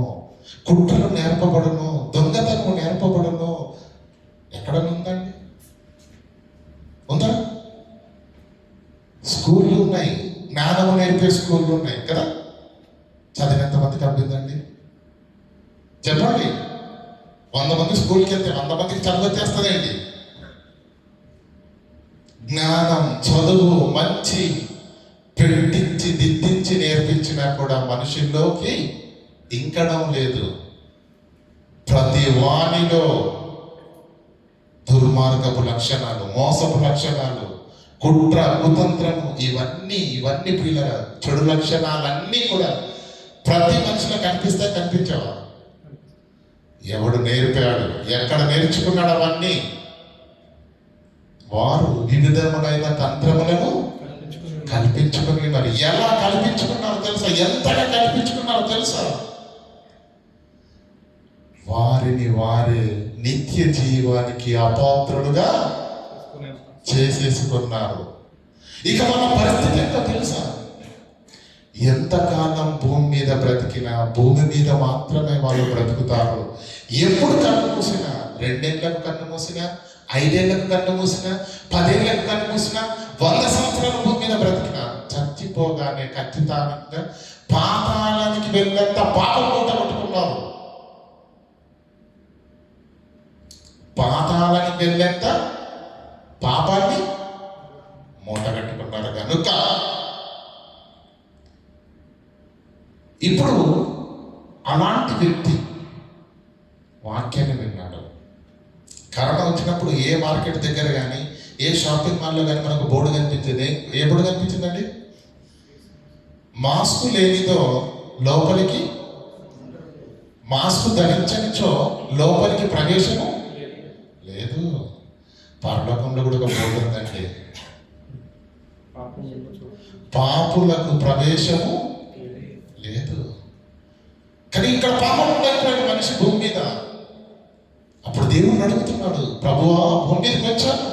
కుట్రలు నేర్పబడును, దొంగతనము నేర్పబడును. ఎక్కడ ఉందండి? ఉందా? స్కూళ్ళు ఉన్నాయి, జ్ఞానము నేర్పే స్కూళ్ళు ఉన్నాయి కదా. చదివేంత మందికి అబ్బిందండి? చెప్పండి. 100 మంది స్కూల్కి వెళ్తే 100 మందికి చదువు వచ్చేస్తుందండి. జ్ఞానం, చదువు మంచి పెట్టించి దిద్దించి నేర్పించినా కూడా మనుషుల్లోకి ఇంకడం లేదు. ప్రతి వాణిలో దుర్మార్గపు లక్షణాలు, మోసపు లక్షణాలు, కుట్ర, కుతంత్రము, ఇవన్నీ పిల్లల చెడు లక్షణాలన్నీ కూడా ప్రతి మనిషిలో కనిపించావా? ఎవడు నేర్పాడు? ఎక్కడ నేర్చుకున్నాడు? అవన్నీ వారు వివిధములైన తంత్రములను కల్పించుకుని ఉన్నారు. ఎలా కల్పించుకున్నారో తెలుసా? ఎంతగా కల్పించుకున్నారో తెలుసా? వారిని వారే నిత్య జీవానికి అపాత్రులుగా చేసేసుకున్నారు. ఇక మన పరిస్థితి ఏంటో తెలుసా? ఎంతకాలం భూమి మీద బ్రతికినా భూమి మీద మాత్రమే వాళ్ళు బ్రతుకుతారు. ఎప్పుడు కన్ను మూసినా, 2 ఏళ్లకు కన్ను మూసినా, 5 ఏళ్లకు కన్ను మూసినా, 10 ఏళ్లకు కన్ను మూసినా, 100 సంవత్సరాల భూమి మీద బ్రతికినా చచ్చిపోగానే ఖచ్చితంగా పాతాళానికి వెళ్ళేంత పాపం మూట కట్టుకున్నారు. పాతాళానికి వెళ్ళేంత పాపాన్ని మూట కట్టుకున్నారు. కనుక ఇప్పుడు అలాంటి వ్యక్తి వాక్యాన్ని విన్నాడు. కరోనా వచ్చినప్పుడు ఏ మార్కెట్ దగ్గర కానీ, ఏ షాపింగ్ మాల్లో కానీ మనకు బోర్డు కనిపించేది. ఏ బోర్డు కనిపించిందండి? మాస్క్ లేనిదో లోపలికి, మాస్క్ ధరించనిచో లోపలికి ప్రవేశము లేదు. పరలోకంలో కూడా ఒక బోర్డు ఉందండి, పాపులకు ప్రవేశము లేదు. కానీ ఇక్కడ పాపం ఉండకపోయాడు మనిషి భూమి మీద. అప్పుడు దేవుడు అడుగుతున్నాడు, ప్రభువా భూమి మీదకి వచ్చాను,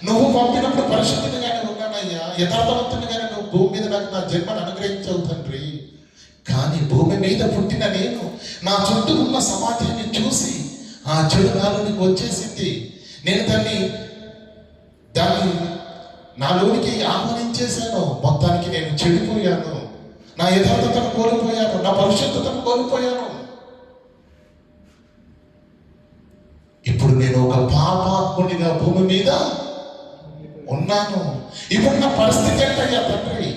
నువ్వు పంపినప్పుడు పరిశుద్ధిగానే ఉన్నానయ్యా, యథార్థవంతునిగానే నువ్వు భూమి మీద నాకు నా జన్మను అనుగ్రహించవు తండ్రి. కానీ భూమి మీద పుట్టిన నేను నా చుట్టూ ఉన్న సమాజాన్ని చూసి ఆ చెడు నాలోనికి వచ్చేసింది. నేను దాన్ని నాలోనికి ఆహ్వానించేశాను. మొత్తానికి నేను చెడిపోయాను, నా యథార్థతను కోల్పోయాను, నా పరిశుద్ధతను కోల్పోయాను. ఇప్పుడు నేను ఒక పాపాత్ముడిగా భూమి మీద ఉన్నాను. ఇప్పుడు నా పరిస్థితి ఏంటయ్యా తండ్రి?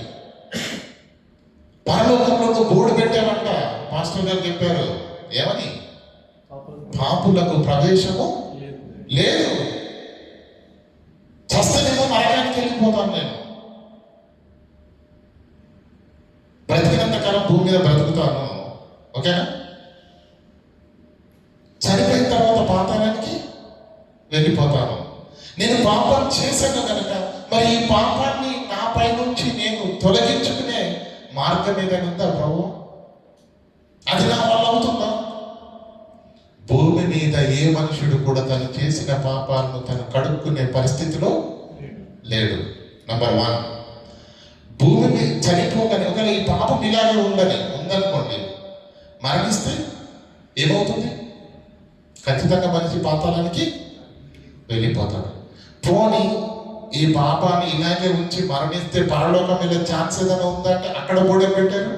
పరలోకంలో నువ్వు బోర్డు పెట్టావంట, మాస్టర్ గారు చెప్పారు. ఏమని? పాపులకు ప్రవేశము లేదు. చస్తేనేమో నరకానికి వెళ్ళిపోతాను నేను. బ్రతికినంత కాలం భూమి మీద బ్రతుకుతాను, ఓకేనా? చనిపోయిన తర్వాత పాతాళానికి వెళ్ళిపోతాను. నేను పాపం చేశాను కనుక మరి ఈ పాపాన్ని నాపై నుంచి నేను తొలగించుకునే మార్గం ఏదైనా ఉందా ప్రభు? అది నా వల్ల అవుతుందా? భూమి మీద ఏ మనుషుడు కూడా తను చేసిన పాపాలను తను కడుక్కునే పరిస్థితిలో లేడు. నంబర్ 1, భూమి మీద చనిపోగానే ఒకవేళ ఈ పాపం ఇలాగే ఉందనుకోండి, మరణిస్తే ఏమవుతుంది? ఖచ్చితంగా మనిషి పాతాళానికి వెళ్ళిపోతాడు. పోనీ ఈ పాపాన్ని ఇలాగే ఉంచి మరణిస్తే పరలోకం వెళ్ళే ఛాన్స్ ఏదైనా ఉందంటే అక్కడ బోర్డు పెట్టారు,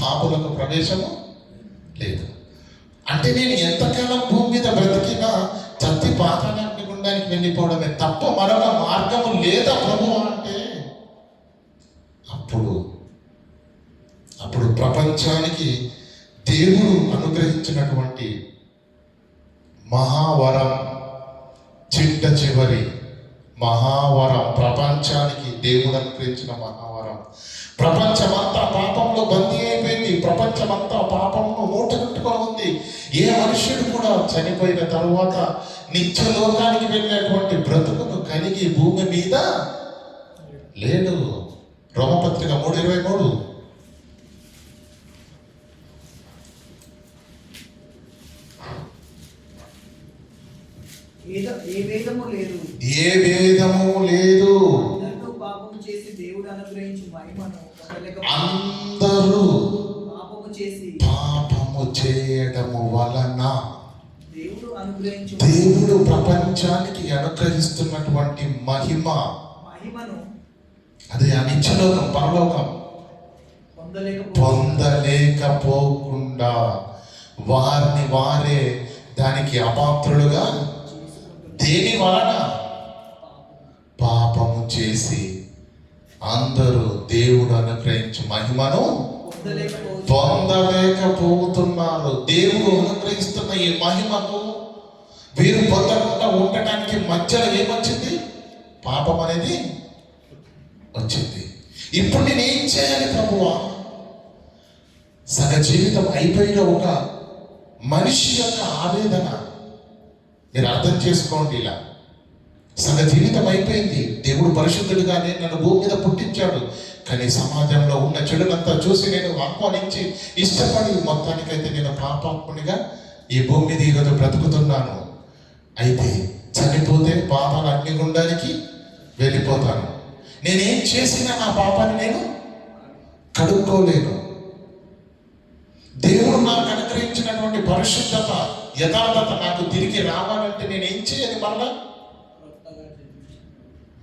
పాపులకు ప్రవేశము లేదు. అంటే నేను ఎంతకాలం భూమి మీద బ్రతికినా చత్తి పాతాళానికి గుండానికి వెళ్ళిపోవడమే తప్ప మరొక మార్గము లేదా ప్రభు అంటే అప్పుడు ప్రపంచానికి దేవుడు అనుగ్రహించినటువంటి మహావరం, చిట్ట చివరి మహావరం, ప్రపంచానికి దేవుడు అనుగ్రహించిన మహావరం. ప్రపంచమంతా పాపంలో బందీ అయిపోయింది. ప్రపంచమంతా పాపంలో మూట కట్టుకొని ఉంది. ఏ మనుష్యుడు కూడా చనిపోయిన తరువాత నిత్యలోకానికి వెళ్ళేటువంటి బ్రతుకును కలిగి భూమి మీద లేడు. రోమపత్రిక 3:23. ఏ భేదము లేదు. అందరూ పాపము చేసి దేవుడు అనుగ్రహించు మహిమను అందరూ పాపము చేసి పాపము చేయడము వలన దేవుడు ప్రపంచానికి అనుగ్రహిస్తున్నటువంటి మహిమను అదే అనిచ్చలోకం, పరలోకం పొందలేకపోకుండా వారిని వారే దానికి అపాత్రులుగా దేని వలన? పాపము చేసి అందరూ దేవుడు అనుగ్రహించు మహిమను పొందలేకపోతున్నారు. దేవుడు అనుగ్రహిస్తున్న ఈ మహిమకు వీరు పొందకుండా ఉండటానికి మధ్యలో ఏమొచ్చింది? పాపం అనేది వచ్చింది. ఇప్పుడు నేను ఏం చేయాలి ప్రభువా? సగ జీవితం అయిపోయిన ఒక మనిషి యొక్క ఆవేదన మీరు అర్థం చేసుకోండి. ఇలా సగ జీవితం అయిపోయింది. దేవుడు పరిశుద్ధుడిగానే నన్ను భూమి మీద పుట్టించాడు. కానీ సమాజంలో ఉన్న చెడునంతా చూసి నేను ఆహ్వానించి ఇష్టపడి మొత్తానికైతే నేను పాపాత్మునిగా ఈ భూమి మీద ఈరోజు బ్రతుకుతున్నాను. అయితే చనిపోతే పాపాలు అగ్నిగుండానికి వెళ్ళిపోతాను. నేనేం చేసినా నా పాపాన్ని నేను కడుక్కోలేను. దేవుడు నాకు అనుగ్రహించినటువంటి పరిశుద్ధత, యథార్థత నాకు తిరిగి రావాలంటే నేనేం చేయాలి?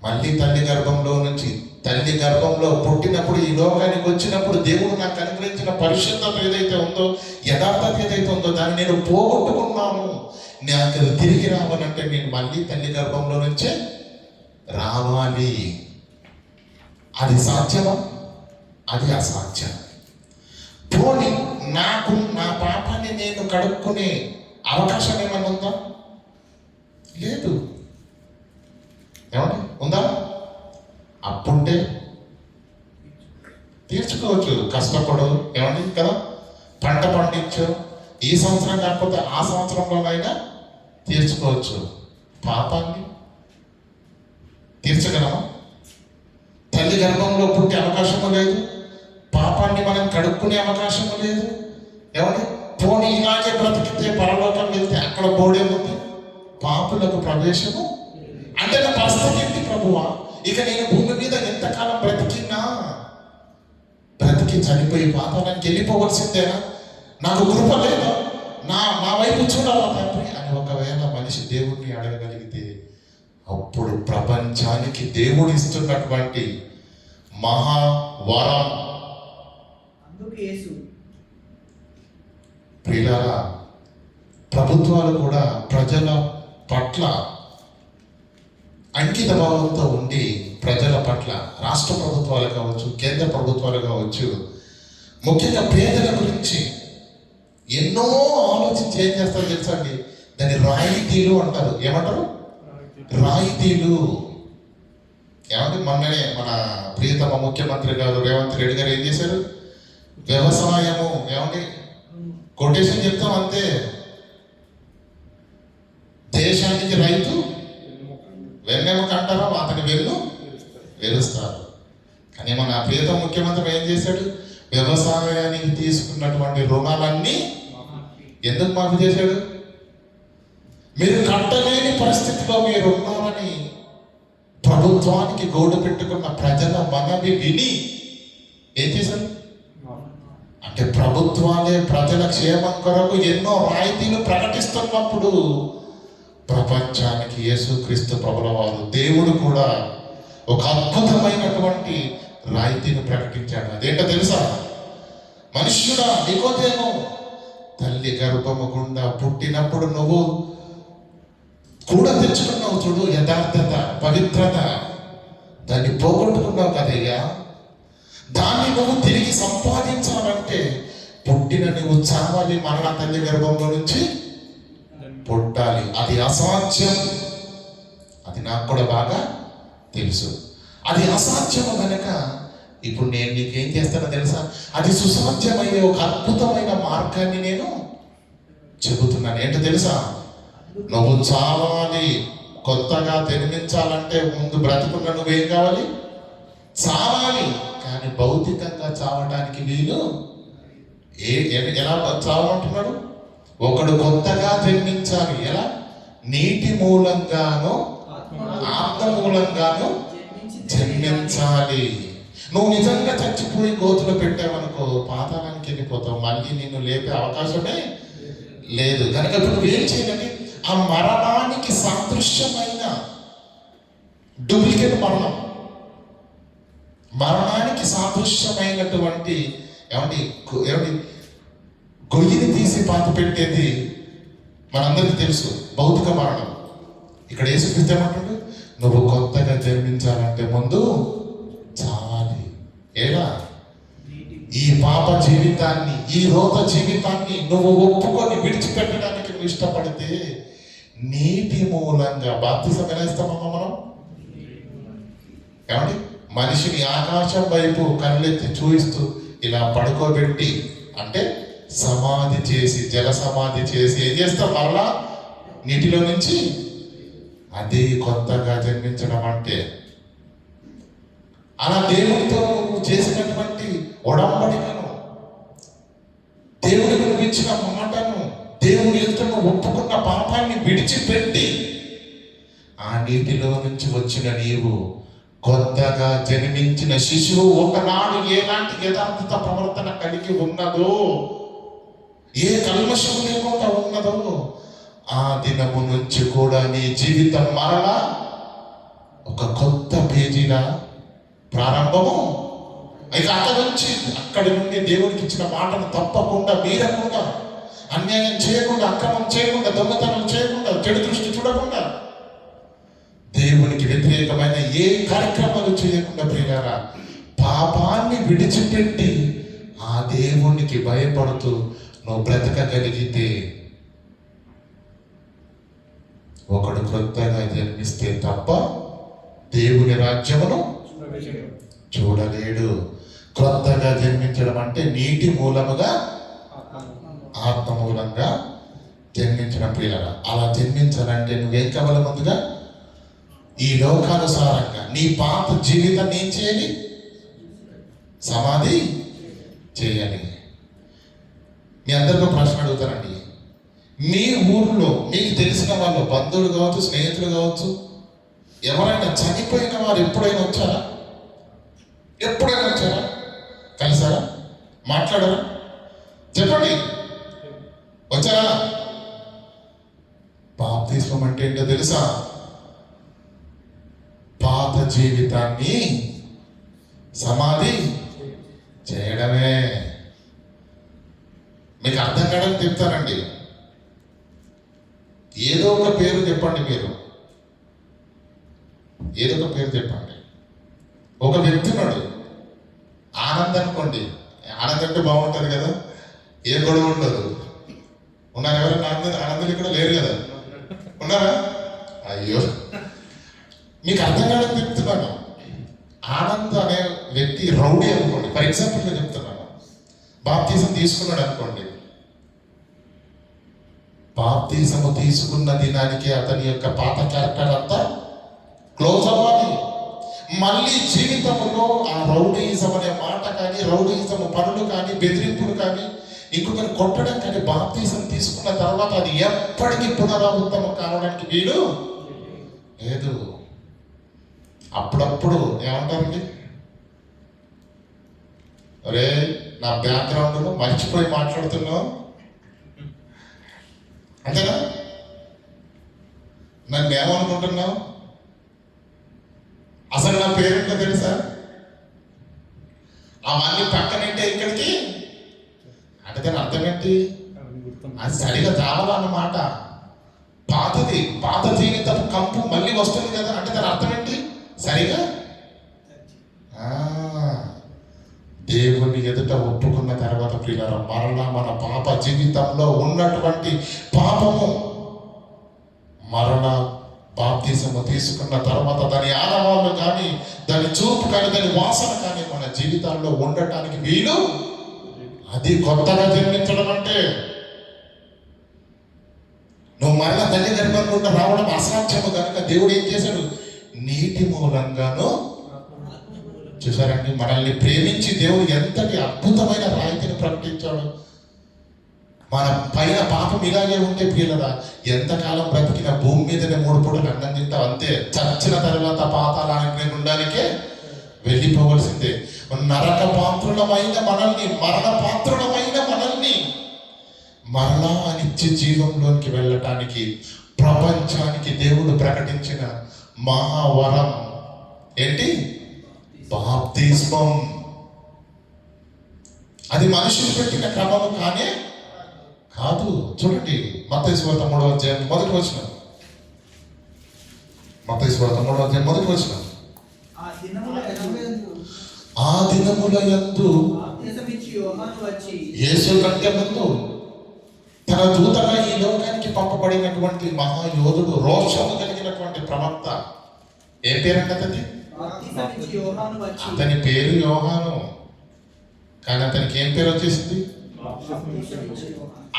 మళ్ళీ తల్లి గర్భంలో పుట్టినప్పుడు ఈ లోకానికి వచ్చినప్పుడు దేవుడు నాకు అనుగ్రహించిన పరిశుద్ధత ఏదైతే ఉందో, యథార్థత ఏదైతే ఉందో దాన్ని నేను పోగొట్టుకున్నాను. నాకు అది తిరిగి రావాలంటే నేను మళ్ళీ తల్లి గర్భంలో నుంచే రావాలి. అది సాధ్యమా? అది అసాధ్యం. పోనీ నాకు నా పాపాన్ని నేను కడుక్కునే అవకాశం ఏమన్నా ఉందా? లేదు. ఏమండి ఉందా? అప్పుంటే తీర్చుకోవచ్చు. కష్టపడు, ఏమండి కదా, పంట పండించు. ఈ సంవత్సరం కాకపోతే ఆ సంవత్సరంలోనైనా తీర్చుకోవచ్చు. పాపాన్ని తీర్చగలమా? తల్లి గర్భంలో పుట్టే అవకాశము లేదు. పాపాన్ని మనం కడుక్కునే అవకాశము లేదు. ఏమండి పోనీ ఇలాగే బ్రతికితే పరలోకం వెళ్తే అక్కడ బోర్డేముంది? పాపులకు ప్రవేశము. అంటే నా పరిస్థితి ఏంటి ప్రభువా? ఇక నేను భూమి మీద ఎంతకాలం బ్రతికి చనిపోయి పాతాళానికి వెళ్ళిపోవలసిందేనా? నాకు కృప లేదా? నా వైపు చూడాలా తండ్రి అని ఒకవేళ మనిషి దేవుణ్ణి అడగగలిగితే, అప్పుడు ప్రపంచానికి దేవుడు ఇస్తున్నటువంటి మహావరం. అందుకు యేసు ప్రియులారా, ప్రభుత్వాలు కూడా ప్రజల పట్ల అంకిత భావంతో ఉండి, ప్రజల పట్ల రాష్ట్ర ప్రభుత్వాలు కావచ్చు, కేంద్ర ప్రభుత్వాలు కావచ్చు, ముఖ్యంగా పేదల గురించి ఎన్నో ఆలోచించి ఏం చేస్తారో తెలుసా అండి? దాన్ని రాయితీలు అంటారు. ఏమంటారు? రాయితీలు. ఏమంటే మొన్ననే మన ప్రియతమ ముఖ్యమంత్రి గారు రేవంత్ రెడ్డి గారు ఏం చేశారు? వ్యవసాయము ఏమంటే కొటేషన్ చెప్తాం అంతే, దేశానికి రైతు వెన్నెముక అంటారా, అతని వెన్ను వెలుస్తారు. కానీ మన ప్రియతమ ముఖ్యమంత్రి ఏం చేశాడు? వ్యవసాయానికి తీసుకున్నటువంటి రుణాలన్నీ ఎందుకు మాఫీ చేశాడు? మీరు కట్టలేని పరిస్థితిలో మీరు ఉన్నారని ప్రభుత్వానికి గోడు పెట్టుకున్న ప్రజల మనవి విని ఏం చేశారు? అంటే ప్రభుత్వాలే ప్రజల క్షేమం కొరకు ఎన్నో రాయితీలు ప్రకటిస్తున్నప్పుడు ప్రపంచానికి యేసుక్రీస్తు ప్రభుల వారు దేవుడు కూడా ఒక అద్భుతమైనటువంటి రాయితీని ప్రకటించాడు. అదేంటో తెలుసా? మనుష్యుడా నికోదేము, తల్లి గర్భము గుండా పుట్టినప్పుడు నువ్వు కూడా తెచ్చుకున్నావు చూడు యథార్థత, పవిత్రత, దాన్ని పోగొట్టుకున్నావు కదయ్యా. దాన్ని నువ్వు తిరిగి సంపాదించాలంటే పుట్టిన నువ్వు చావాలి, మరణ తల్లి గర్భంలో నుంచి పుట్టాలి. అది అసాధ్యం. అది నాకు కూడా బాగా తెలుసు. అది అసాధ్యము కనుక ఇప్పుడు నేను నీకేం చేస్తానో తెలుసా? అది సుసాధ్యమయ్యే ఒక అద్భుతమైన మార్గాన్ని నేను చెబుతున్నాను. ఏంటో తెలుసా? నువ్వు చావాలి, కొత్తగా జన్మించాలంటే ముందు బ్రతుకున్న నువ్వేం కావాలి? చావాలి. కానీ భౌతికంగా చావడానికి వీలు ఎలా చావమంటున్నాడు? ఒకడు కొత్తగా జన్మించాలి. ఎలా? నీటి మూలంగాను ఆత్మ మూలంగాను జన్మించాలి. నువ్వు నిజంగా చచ్చిపోయి గోతులో పెట్టావనుకో పాతాళానికి వెళ్ళిపోతావు. మళ్ళీ నిన్ను లేపే అవకాశమే లేదు. కనుక నువ్వేం చేయాలంటే ఆ మరణానికి సాదృశ్యమైన డూప్లికేట్ మరణానికి సాదృశ్యమైనటువంటి ఏమండి గొయ్యిని తీసి పాత పెట్టేది మనందరికీ తెలుసు, భౌతిక మరణం. ఇక్కడ యేసుక్రీస్తు ఏమంటాడు? నువ్వు కొత్తగా జన్మించాలంటే ముందు చావాలి. ఎలా? ఈ పాప జీవితాన్ని, ఈ రోత జీవితాన్ని నువ్వు ఒప్పుకొని విడిచిపెట్టడానికి నువ్వు ఇష్టపడితే నీటి మూలంగా బాప్తిసం ఎలా ఇస్తామమ్మా మనం? ఏమండి? మనిషిని ఆకాశం వైపు కళ్ళెత్తి చూయిస్తూ ఇలా పడుకోబెట్టి, అంటే సమాధి చేసి, జల సమాధి చేసి ఏం చేస్తాం? మరలా నీటిలో నుంచి. అది కొత్తగా జన్మించడం అంటే. అలా దేవుడితో నువ్వు చేసినటువంటి ఒడంబడికను, దేవుడికి నువ్వు ఇచ్చిన మాటను, దేవుడి ఎదుట నువ్వు ఒప్పుకున్న పాపాన్ని విడిచిపెట్టి ఆ నీటిలో నుంచి వచ్చిన నీవు కొత్తగా జన్మించిన శిశువు ఒకనాడు ఎలాంటి యథార్థత ప్రవర్తన కలిగి ఉన్నదో, ఏ కల్మషం లేకుండా ఉన్నదో, ఆ దినము నుంచి కూడా నీ జీవితం మరలా ఒక కొత్త పేజీలా ప్రారంభము. ఇక అక్కడి నుండి దేవుడికి ఇచ్చిన మాటను తప్పకుండా మీరకుండా, అన్యాయం చేయకుండా, అక్రమం చేయకుండా, దొంగతనం చేయకుండా, చెడు దృష్టి చూడకుండా, దేవునికి వ్యతిరేకమైన ఏ కార్యక్రమాలు చేయకుండా ప్రియారా పాపాన్ని విడిచిపెట్టి ఆ దేవునికి భయపడుతూ నువ్వు బ్రతకగలిగితే, ఒకడు క్రొత్తగా జన్మిస్తే తప్ప దేవుని రాజ్యమును చూడలేడు. క్రొత్తగా జన్మించడం అంటే నీటి మూలముగా ఆత్మ మూలంగా జన్మించడం ప్రియులారా. అలా జన్మించాలంటే నువ్వేం కావాలి? ముందుగా ఈ లోకానుసారంగా నీ పాత జీవితం ఏం చేయాలి? సమాధి చేయాలి. మీ అందరికీ ప్రశ్న అడుగుతానండి. మీ ఊర్లో మీకు తెలిసిన వాళ్ళు, బంధువులు కావచ్చు, స్నేహితులు కావచ్చు, ఎవరైనా చనిపోయిన వారు ఎప్పుడైనా వచ్చారా? ఎప్పుడైనా వచ్చారా? కలిసారా? మాట్లాడారా? చెప్పండి, వచ్చారా? బాప్తిస్మం అంటే ఏంటో తెలుసా? పాత జీవితాన్ని సమాధి చేయడమే. మీకు అర్థం కావడానికి చెప్తానండి. ఏదో ఒక పేరు చెప్పండి, మీరు ఏదో ఒక పేరు చెప్పండి. ఒక వ్యక్తి ఉన్నాడు, ఆనంద్ అనుకోండి. ఆనంద్ అంటే బాగుంటుంది కదా, ఏ గొడవ ఉండదు. ఉన్నారు ఎవరైనా ఆనందులు ఇక్కడ లేరు కదా? ఉన్నారా? అయ్యో, మీకు అర్థం కావడానికి చెప్తున్నాను. ఆనంద్ అనే వ్యక్తి రౌడీ అనుకోండి, ఫర్ ఎగ్జాంపుల్గా చెప్తున్నాను. బాప్తిజం తీసుకున్నాడు అనుకోండి. బాప్తిజము తీసుకున్న దినానికి అతని యొక్క పాత క్యారెక్టర్ అంతా క్లోజ్ అవ్వాలి. మళ్ళీ జీవితంలో ఆ రౌడీయిజం అనే మాట కానీ, రౌడీయిజం పనులు కానీ, బెదిరింపులు కానీ, ఇంకొకరు కొట్టడం కానీ బాప్తిజం తీసుకున్న తర్వాత అది ఎప్పటికీ పునరావృతం కావడానికి వీలు లేదు. అప్పుడప్పుడు ఏమంటారండి, అరే నా బ్యాక్గ్రౌండ్లో మర్చిపోయి మాట్లాడుతున్నావు అంతేనా? నన్ను ఏమనుకుంటున్నావు? అసలు నా పేరేంటో తెలుసా? అవన్నీ పక్కనంటే ఇక్కడికి అంటే దాని అర్థం ఏంటి? అది సరిగా రావాలన్నమాట. పాతది, పాత జీవితం కంపు మళ్ళీ వస్తుంది కదా అంటే దాని అర్థం ఏంటి? సరిగా దేవుని ఎదుట ఒప్పుకున్న తర్వాత ప్రియులారా, మరలా మన పాప జీవితంలో ఉన్నటువంటి పాపము మరలా బాప్తిజము తీసుకున్న తర్వాత దాని ఆనవాళ్ళు కానీ, దాని చూపు కానీ, దాని వాసన కానీ మన జీవితాల్లో ఉండటానికి వీలు. అది కొత్తగా జన్మించడం అంటే. నువ్వు మరలా తల్లి గర్భం గుండా రావడం అసాధ్యము కనుక దేవుడు ఏం చేశాడు? నీటి మూలంగాను. చూసారండి, మనల్ని ప్రేమించి దేవుడు ఎంతటి అద్భుతమైన రాయితీని ప్రకటించాడు. మన పైన పాపం ఇలాగే ఉంటే ప్రియులరా, ఎంతకాలం బ్రతికిన భూమి మీదనే 3 పూటలు అన్నం తింటాం అంతే. చచ్చిన తర్వాత పాతాళానికి గుండానికే వెళ్ళిపోవలసిందే. నరక పాత్రులమైన మనల్ని, మరణ పాత్రులమైన మనల్ని మరలా నిత్య జీవంలోనికి వెళ్ళటానికి ప్రపంచానికి దేవుడు ప్రకటించిన మహావరం ఏంటి? బాప్తిస్మం. అది మనుషులు పెట్టిన క్రమము కానే కాదు. చూడండి, మత్తయి సువార్త 3వ అధ్యాయం మొదటి వచనం. మత్తయి సువార్త 3వ అధ్యాయం మొదటి వచనం. ఆ దినముల యందు యేసు కంటే ముందు తన దూతగా ఈ లోకానికి పంపబడినటువంటి మహాయోధుడు, రోషము కలిగినటువంటి ప్రవక్త, ఏం పేరంట అతని? అతని పేరు యోహాను. కానీ అతనికి ఏం పేరు వచ్చేసింది?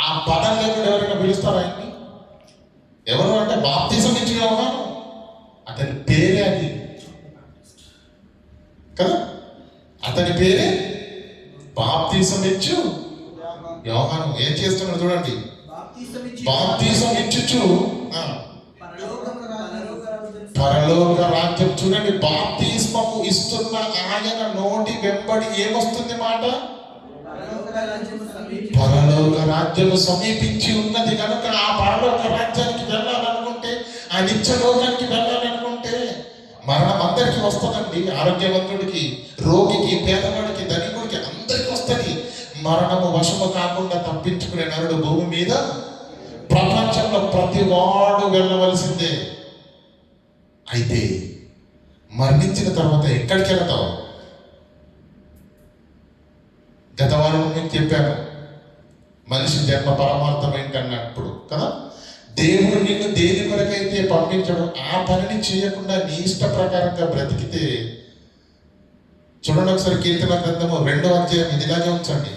ఆ పదం లేకుండా ఎవరైనా పిలుస్తారా ఆయన్ని? ఎవరు అంటే బాప్తిజం ఇచ్చి యోహాను, అతని పేరే అది కదా. అతని పేరే బాప్తిజం ఇచ్చు యోహాను. ఏం చేస్తున్నాడు చూడండి, బాప్తిజం ఇచ్చుచు పరలోక రాజ్యం. చూడండి, బాప్తిస్మము ఇస్తున్న ఆయన నోటి వెంబడి ఏమొస్తుంది మాట? పరలోక రాజ్యము సమీపించి ఉన్నది కనుక ఆ పరలోక రాజ్యానికి వెళ్ళాలనుకుంటే, ఆ నిత్యలోకానికి వెళ్ళాలనుకుంటే మరణం అందరికీ వస్తుందండి. ఆరోగ్యవంతుడికి, రోగికి, పేదవాడికి, ధనికుడికి అందరికీ వస్తుంది. మరణము వశము కాకుండా తప్పించుకునే నరుడు భూమి మీద ప్రపంచంలో ప్రతి వాడు వెళ్ళవలసిందే. అయితే మరణించిన తర్వాత ఎక్కడికి వెళ్తావు? గత వారం మీకు చెప్పాను, మనిషి జన్మ పరమార్థం ఏంటన్నప్పుడు కదా. దేవుడు నిన్ను దేని కొరకైతే పంపించడు ఆ పనిని చేయకుండా నీ ఇష్ట ప్రకారంగా బ్రతికితే, చూడండి ఒకసారి కీర్తన గ్రంథము 2వ అధ్యాయం ఇదిలాగే ఉంచండి.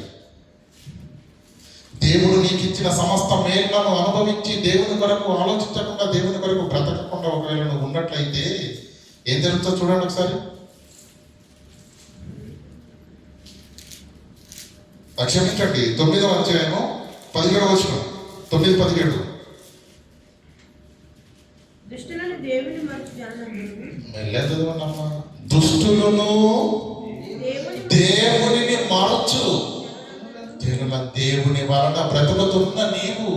దేవుడు నీకు ఇచ్చిన సమస్త మేలులను అనుభవించి దేవుని కొరకు ఆలోచించకుండా, దేవుని కొరకు బ్రతకకుండా ఒకవేళ నువ్వు ఉన్నట్లయితే ఏం జరుగుతుందో చూడండి ఒకసారి. క్షమించండి, 9వ అధ్యాయము 17వ వచనం. 9:17. దుష్టులను దేవుని మరచి జానమును దేవుని వలన బ్రతుకుతున్న నీవు,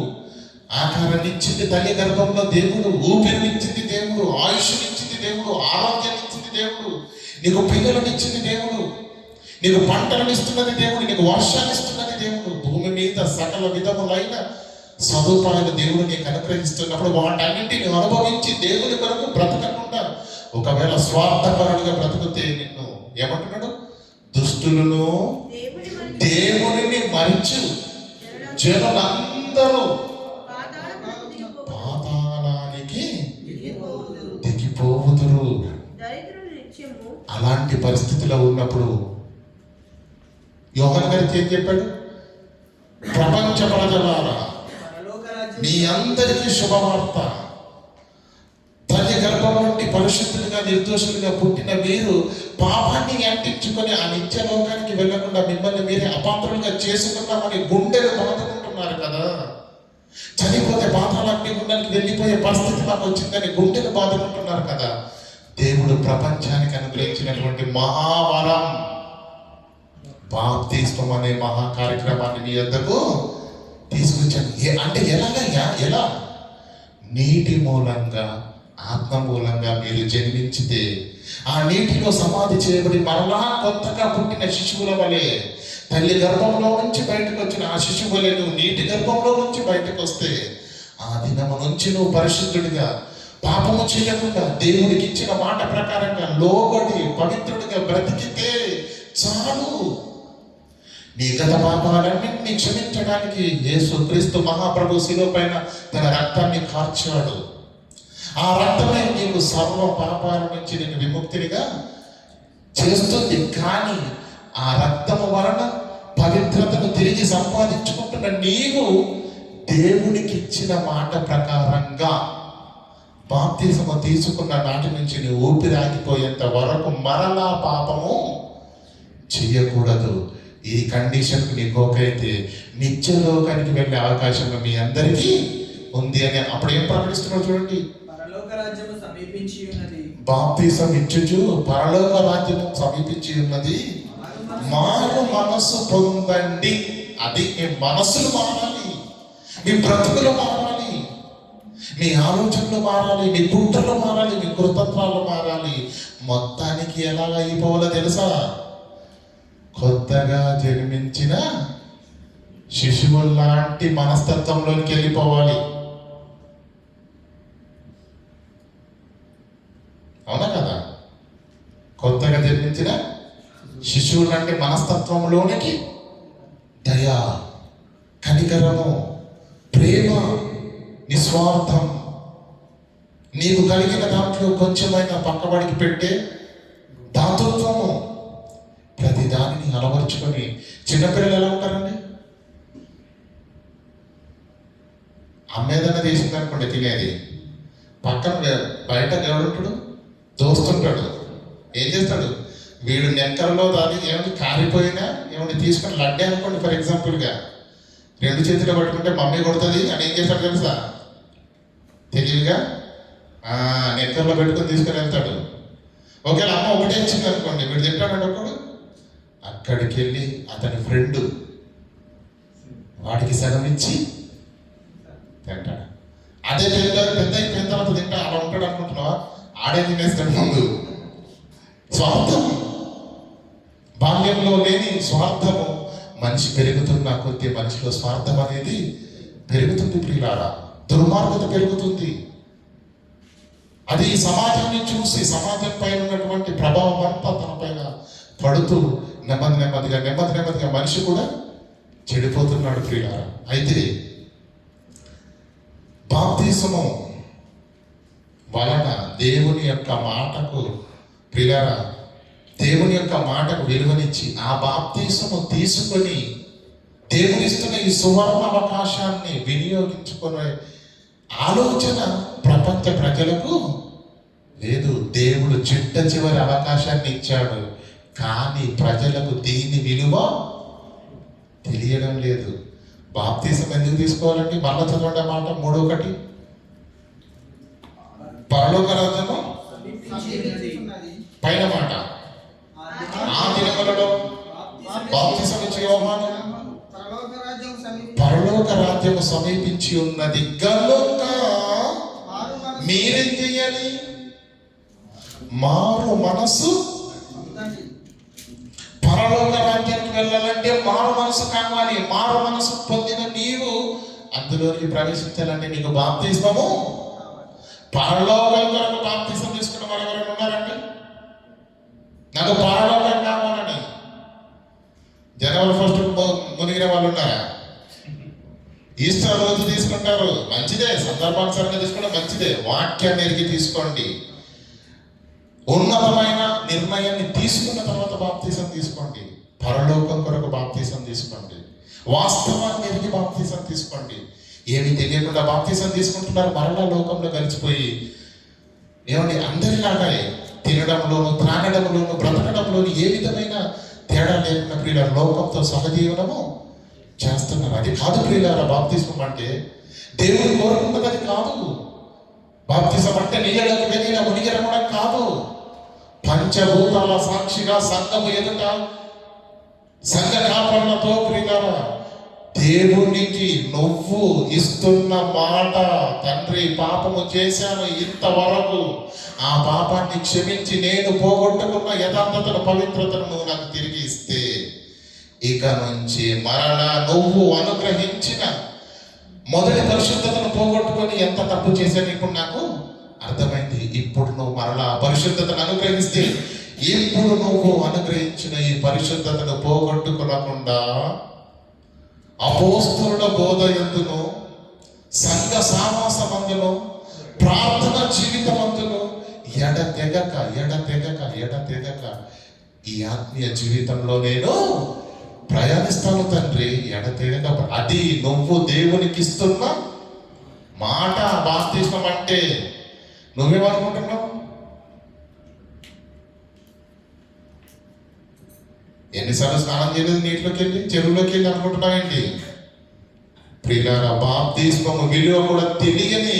ఆకారాన్నిచ్చింది తల్లి గర్భంలో దేవుడు, ఊపిరినిచ్చింది దేవుడు, ఆయుష్నిచ్చింది దేవుడు, ఆరోగ్యాన్నిచ్చింది దేవుడు, నీకు పిల్లలనిచ్చింది దేవుడు, నీకు పంటలను ఇస్తున్నది దేవుడు, నీకు వర్షాన్ని ఇస్తున్నది దేవుడు. భూమి మీద సకల విధములైన సదుపాయాలు దేవుడు నీకు అనుగ్రహిస్తున్నప్పుడు వాటన్నింటిని అనుభవించి దేవుని కొరకు బ్రతకకుండా ఒకవేళ స్వార్థపరుడుగా బ్రతుకుతే నిన్ను ఏమంటున్నాడు? దుష్టులను దేవునిని మరిచి జనులందరూ పాతాళానికి దిగిపోవుదురు. అలాంటి పరిస్థితిలో ఉన్నప్పుడు యోహాను గారికి ఏం చెప్పాడు? ప్రపంచ ప్రజలారా, మీ అందరికీ శుభవార్త. తల్లి గర్భం నుండి పరిశుద్ధులుగా నిర్దోషులుగా పుట్టిన మీరు పాపాన్ని అంటించుకొని ఆ నిత్య లోకానికి వెళ్ళకుండా మిమ్మల్ని మీరే అపాత్రులుగా చేసుకున్నామని గుండెలు బాదుకుంటున్నారు కదా. చనిపోతే పాతాళాగ్ని గుండానికి వెళ్ళిపోయే పరిస్థితి నాకు వచ్చిందని గుండెలు బాదుకుంటున్నారు కదా. దేవుడు ప్రపంచానికి అనుగ్రహించినటువంటి మహావరం బాప్తిస్మం అనే మహా కార్యక్రమాన్ని మీ యొద్దకు తీసుకొచ్చాను. అంటే ఎలాగయ్యా? ఎలా? నీటి మూలంగా, ఆత్మ మూలంగా మీరు జన్మించితే ఆ నీటిలో సమాధి చేయబడి మరలా కొత్తగా పుట్టిన శిశువుల వలె తల్లి గర్భంలో నుంచి బయటకు వచ్చిన ఆ శిశువు వలె నువ్వు నీటి గర్భంలో నుంచి బయటకు వస్తే ఆ దినము నుంచి నువ్వు పరిశుద్ధుడిగా, పాపము చేయకుండా, దేవుడికి ఇచ్చిన మాట ప్రకారంగా లోబడి పవిత్రుడిగా బ్రతికితే చాలు. నీ గత పాపాలన్నింటినీ క్షమించడానికి యేసుక్రీస్తు మహాప్రభు శిలువ పైన తన రక్తాన్ని కార్చాడు. ఆ రక్తమే నీకు సర్వ పాపాల నుంచి నేను విముక్తినిగా చేస్తుంది. కానీ ఆ రక్తము వలన పవిత్రతను తిరిగి సంపాదించుకుంటున్న నీవు దేవునికి ఇచ్చిన మాట ప్రకారంగా బాప్తిసము తీసుకున్న నాటి నుంచి నీ ఊపిరి ఆగిపోయేంత వరకు మరలా పాపము చెయ్యకూడదు. ఈ కండిషన్కి నీకు ఓకైతే నిత్య లోకానికి వెళ్ళే అవకాశం మీ అందరికీ ఉంది అని అప్పుడు ఏం ప్రకటిస్తున్నాడు చూడండి. పరలోక రాజ్యము సమీపించి ఉన్నది. బాప్తిసం ఇచ్చుచు పరలోక రాజ్యము సమీపించి ఉన్నది, మారు మనస్సు పొందండి. అది మీ మనస్సులు మారాలి, మీ బ్రతుకులు మారాలి, మీ ఆలోచనలు మారాలి, మీ గుంటలు మారాలి, మీ కృతత్వాలు మారాలి. మొత్తానికి ఎలాగ అయిపోవాలో తెలుసా? కొత్తగా జన్మించిన శిశువులాంటి మనస్తత్వంలోకి వెళ్ళిపోవాలి. అవునా కదా? కొత్తగా జన్మించిన శిశువు లాంటి మనస్తత్వంలోనికి దయ, కనికరము, ప్రేమ, నిస్వార్థం, నీకు కలిగిన దాంట్లో కొంచెమైనా పక్కబడికి పెట్టే దాతృత్వము, ప్రతి దానిని అలవర్చుకొని. చిన్నపిల్లలు ఎలా ఉంటారండి? అమ్మేదన్నా చేసింది అనుకోండి తినేది, పక్కన బయట ఎవడుంటాడు? దోస్తుంటాడు. ఏం చేస్తాడు? వీడు నెక్కలలో దాని ఏమిటి కారిపోయినా ఏమిటి తీసుకొని లడ్డే అనుకోండి ఫర్ ఎగ్జాంపుల్గా, రెండు చేతులు పట్టుకుంటే మమ్మీ కొడుతుంది అని ఏం చేస్తాడు తెలుసా? తెలివిగా నెక్కల్లో పెట్టుకొని తీసుకొని వెళ్తాడు. ఒకవేళ అమ్మ ఒకటే ఇచ్చింది అనుకోండి, వీడు తింటాడు ఒకడు, అక్కడికి వెళ్ళి అతని ఫ్రెండ్ వాడికి సగం ఇచ్చి తింటాడు. అదే పెద్ద అయిపోయిన తర్వాత తింటా అలా ఉంటాడు అనుకుంటున్నావా? ఆడే తినేస్తాడు ముందు. స్వార్థం, బాల్యంలో లేని స్వార్థము మనిషి పెరుగుతున్న కొద్ది మనిషిలో స్వార్థం అనేది పెరుగుతుంది. ప్రియులారా, దుర్మార్గత పెరుగుతుంది. అది సమాజాన్ని చూసి సమాజం పైన ఉన్నటువంటి ప్రభావం అంతా తన పైన పడుతూ నెమ్మదిగా మనిషి కూడా చెడిపోతున్నాడు. ప్రియులారా, అయితే బాప్తిసము వలన దేవుని యొక్క మాటకు, ప్రియులారా, దేవుని యొక్క మాటకు విలువనిచ్చి ఆ బాప్తిసము తీసుకొని దేవునిస్తున్న ఈ సువర్ణ అవకాశాన్ని వినియోగించుకునే ఆలోచన ప్రపంచ ప్రజలకు లేదు. దేవుడు చిట్ట చివరి అవకాశాన్ని ఇచ్చాడు, కానీ ప్రజలకు దీని విలువ తెలియడం లేదు. బాప్తిసం ఎందుకు తీసుకోవాలండి? మళ్ళా చదవండి మాట 3:1. పరలోక రాజ్యము పైన మాట, ఆ దినములలో బాప్తిసం ఇచ్చే యోహాను పరలోక రాజ్యము సమీపించి ఉన్నది కనుక మారు మనసు మీరేం చెయ్యాలి? మారు మనసు. పొందండి. పరలోక రాజ్యానికి వెళ్ళాలంటే మారు మనసు కావాలి. మారు మనసు పొందిన నీవు అందులోకి ప్రవేశించాలంటే నీకు బాప్తిస్మము. పరలోకం కొరకు బాప్తిసం తీసుకున్న వారు ఎవరైనా ఉన్నారండి? నాకు పరలోకం కావాలని జనవరి 1 మునిగిన వాళ్ళు ఉన్నారా? ఈస్టర్ రోజు తీసుకుంటారు, మంచిదే. సందర్భానుసారంగా తీసుకుంటే మంచిదే. వాక్యాన్ని ఎరిగి తీసుకోండి. ఉన్నతమైన నిర్ణయాన్ని తీసుకున్న తర్వాత బాప్తిసం తీసుకోండి. పరలోకం కొరకు బాప్తిసం తీసుకోండి. వాస్తవాన్ని ఎరిగి బాప్తిసం తీసుకోండి. ఏమి తెలియకుండా బాప్తిసం తీసుకుంటున్నారు, మరలా లోకంలో కలిసిపోయి ఏమండి అందరిలాగా తినడంలోను త్రాగడంలోను బ్రతకడంలోను ఏ విధమైన తేడా లేకుండా ప్రియుల లోకంతో సహజీవనము చేస్తున్నారు. అది కాదు ప్రియులారా బాప్తిసం అంటే. దేవుడు కోరుకున్నది అది కాదు. బాప్తిసం అంటే నీళ్ళలోకి వెళ్ళిన మునిగిరమడం కాదు. పంచభూతాల సాక్షిగా సంఘము ఎదుట సంఘ కాపరులతో ప్రియులారా దేవునికి నువ్వు ఇస్తున్న మాట, తండ్రి పాపము చేశాను ఇంతవరకు, ఆ పాపాన్ని క్షమించి నేను పోగొట్టుకున్న యథార్థతను పవిత్రతను నువ్వు నాకు తిరిగి ఇస్తే ఇక నుంచి మరలా నువ్వు అనుగ్రహించిన మొదటి పరిశుద్ధతను పోగొట్టుకొని ఎంత తప్పు చేశాను ఇప్పుడు నాకు అర్థమైంది. ఇప్పుడు నువ్వు మరలా పరిశుద్ధతను అనుగ్రహిస్తే ఇప్పుడు నువ్వు అనుగ్రహించిన ఈ పరిశుద్ధతను పోగొట్టుకోకుండా అపోస్తలుల బోధ యందును సంఘ సావాసమందును ప్రార్థన జీవితమందును ఎడతెగక ఈ ఆత్మీయ జీవితంలో నేను ప్రయాణిస్తాను తండ్రి. ఎడతెగక అది నువ్వు దేవునికి ఇస్తున్న మాట. బాప్తిస్మం అంటే నువ్వేమనుకుంటున్నావు? ఎన్నిసార్లు స్నానం చేయలేదు నీటిలోకి వెళ్ళి, చెరువులోకి వెళ్ళి అనుకుంటున్నావేంటి? ప్రియులారా బాప్తిస్మము విలువ కూడా తెలియని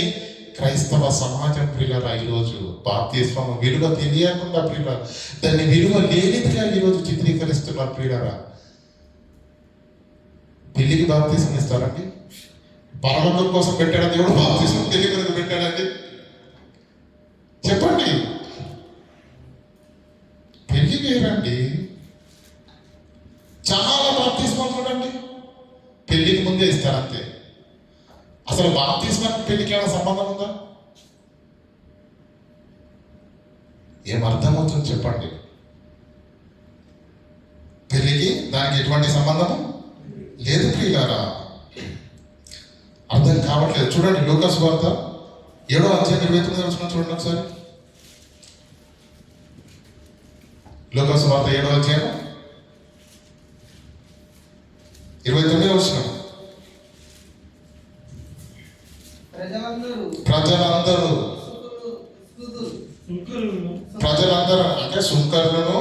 క్రైస్తవ సమాజం ప్రియులారా ఈరోజు బాప్తిస్మము విలువ తెలియకుండా ప్రియులారా దాన్ని విలువ లేనిదిగా ఈరోజు చిత్రీకరిస్తున్నారు ప్రియులారా. పెళ్లికి బాప్తిస్మం ఇస్తారండి? పరలోకం కోసం పెట్టాడా దేవుడు బాప్తిస్మం? తెలియకుండా పెట్టాడండి? చెప్పండి. పెళ్లి వేరండి. చాలా బాప్తిస్మం చూడండి పెళ్లికి ముందే ఇస్తారు అంతే. అసలు బాప్తిస్మానికి పెళ్లికి ఏమైనా సంబంధం ఉందా? ఏమర్థమవుతుంది చెప్పండి? పెళ్లికి దానికి ఎటువంటి సంబంధము లేదు ప్రియులారా. అర్థం కావట్లేదు. చూడండి లూకా సువార్త 7వ అధ్యాయం 29వ వచనం చూడండి ఒకసారి. లూకా సువార్త 7వ అధ్యాయం 29వ వచనం. ప్రజలందరూ అంటే సుంకరులను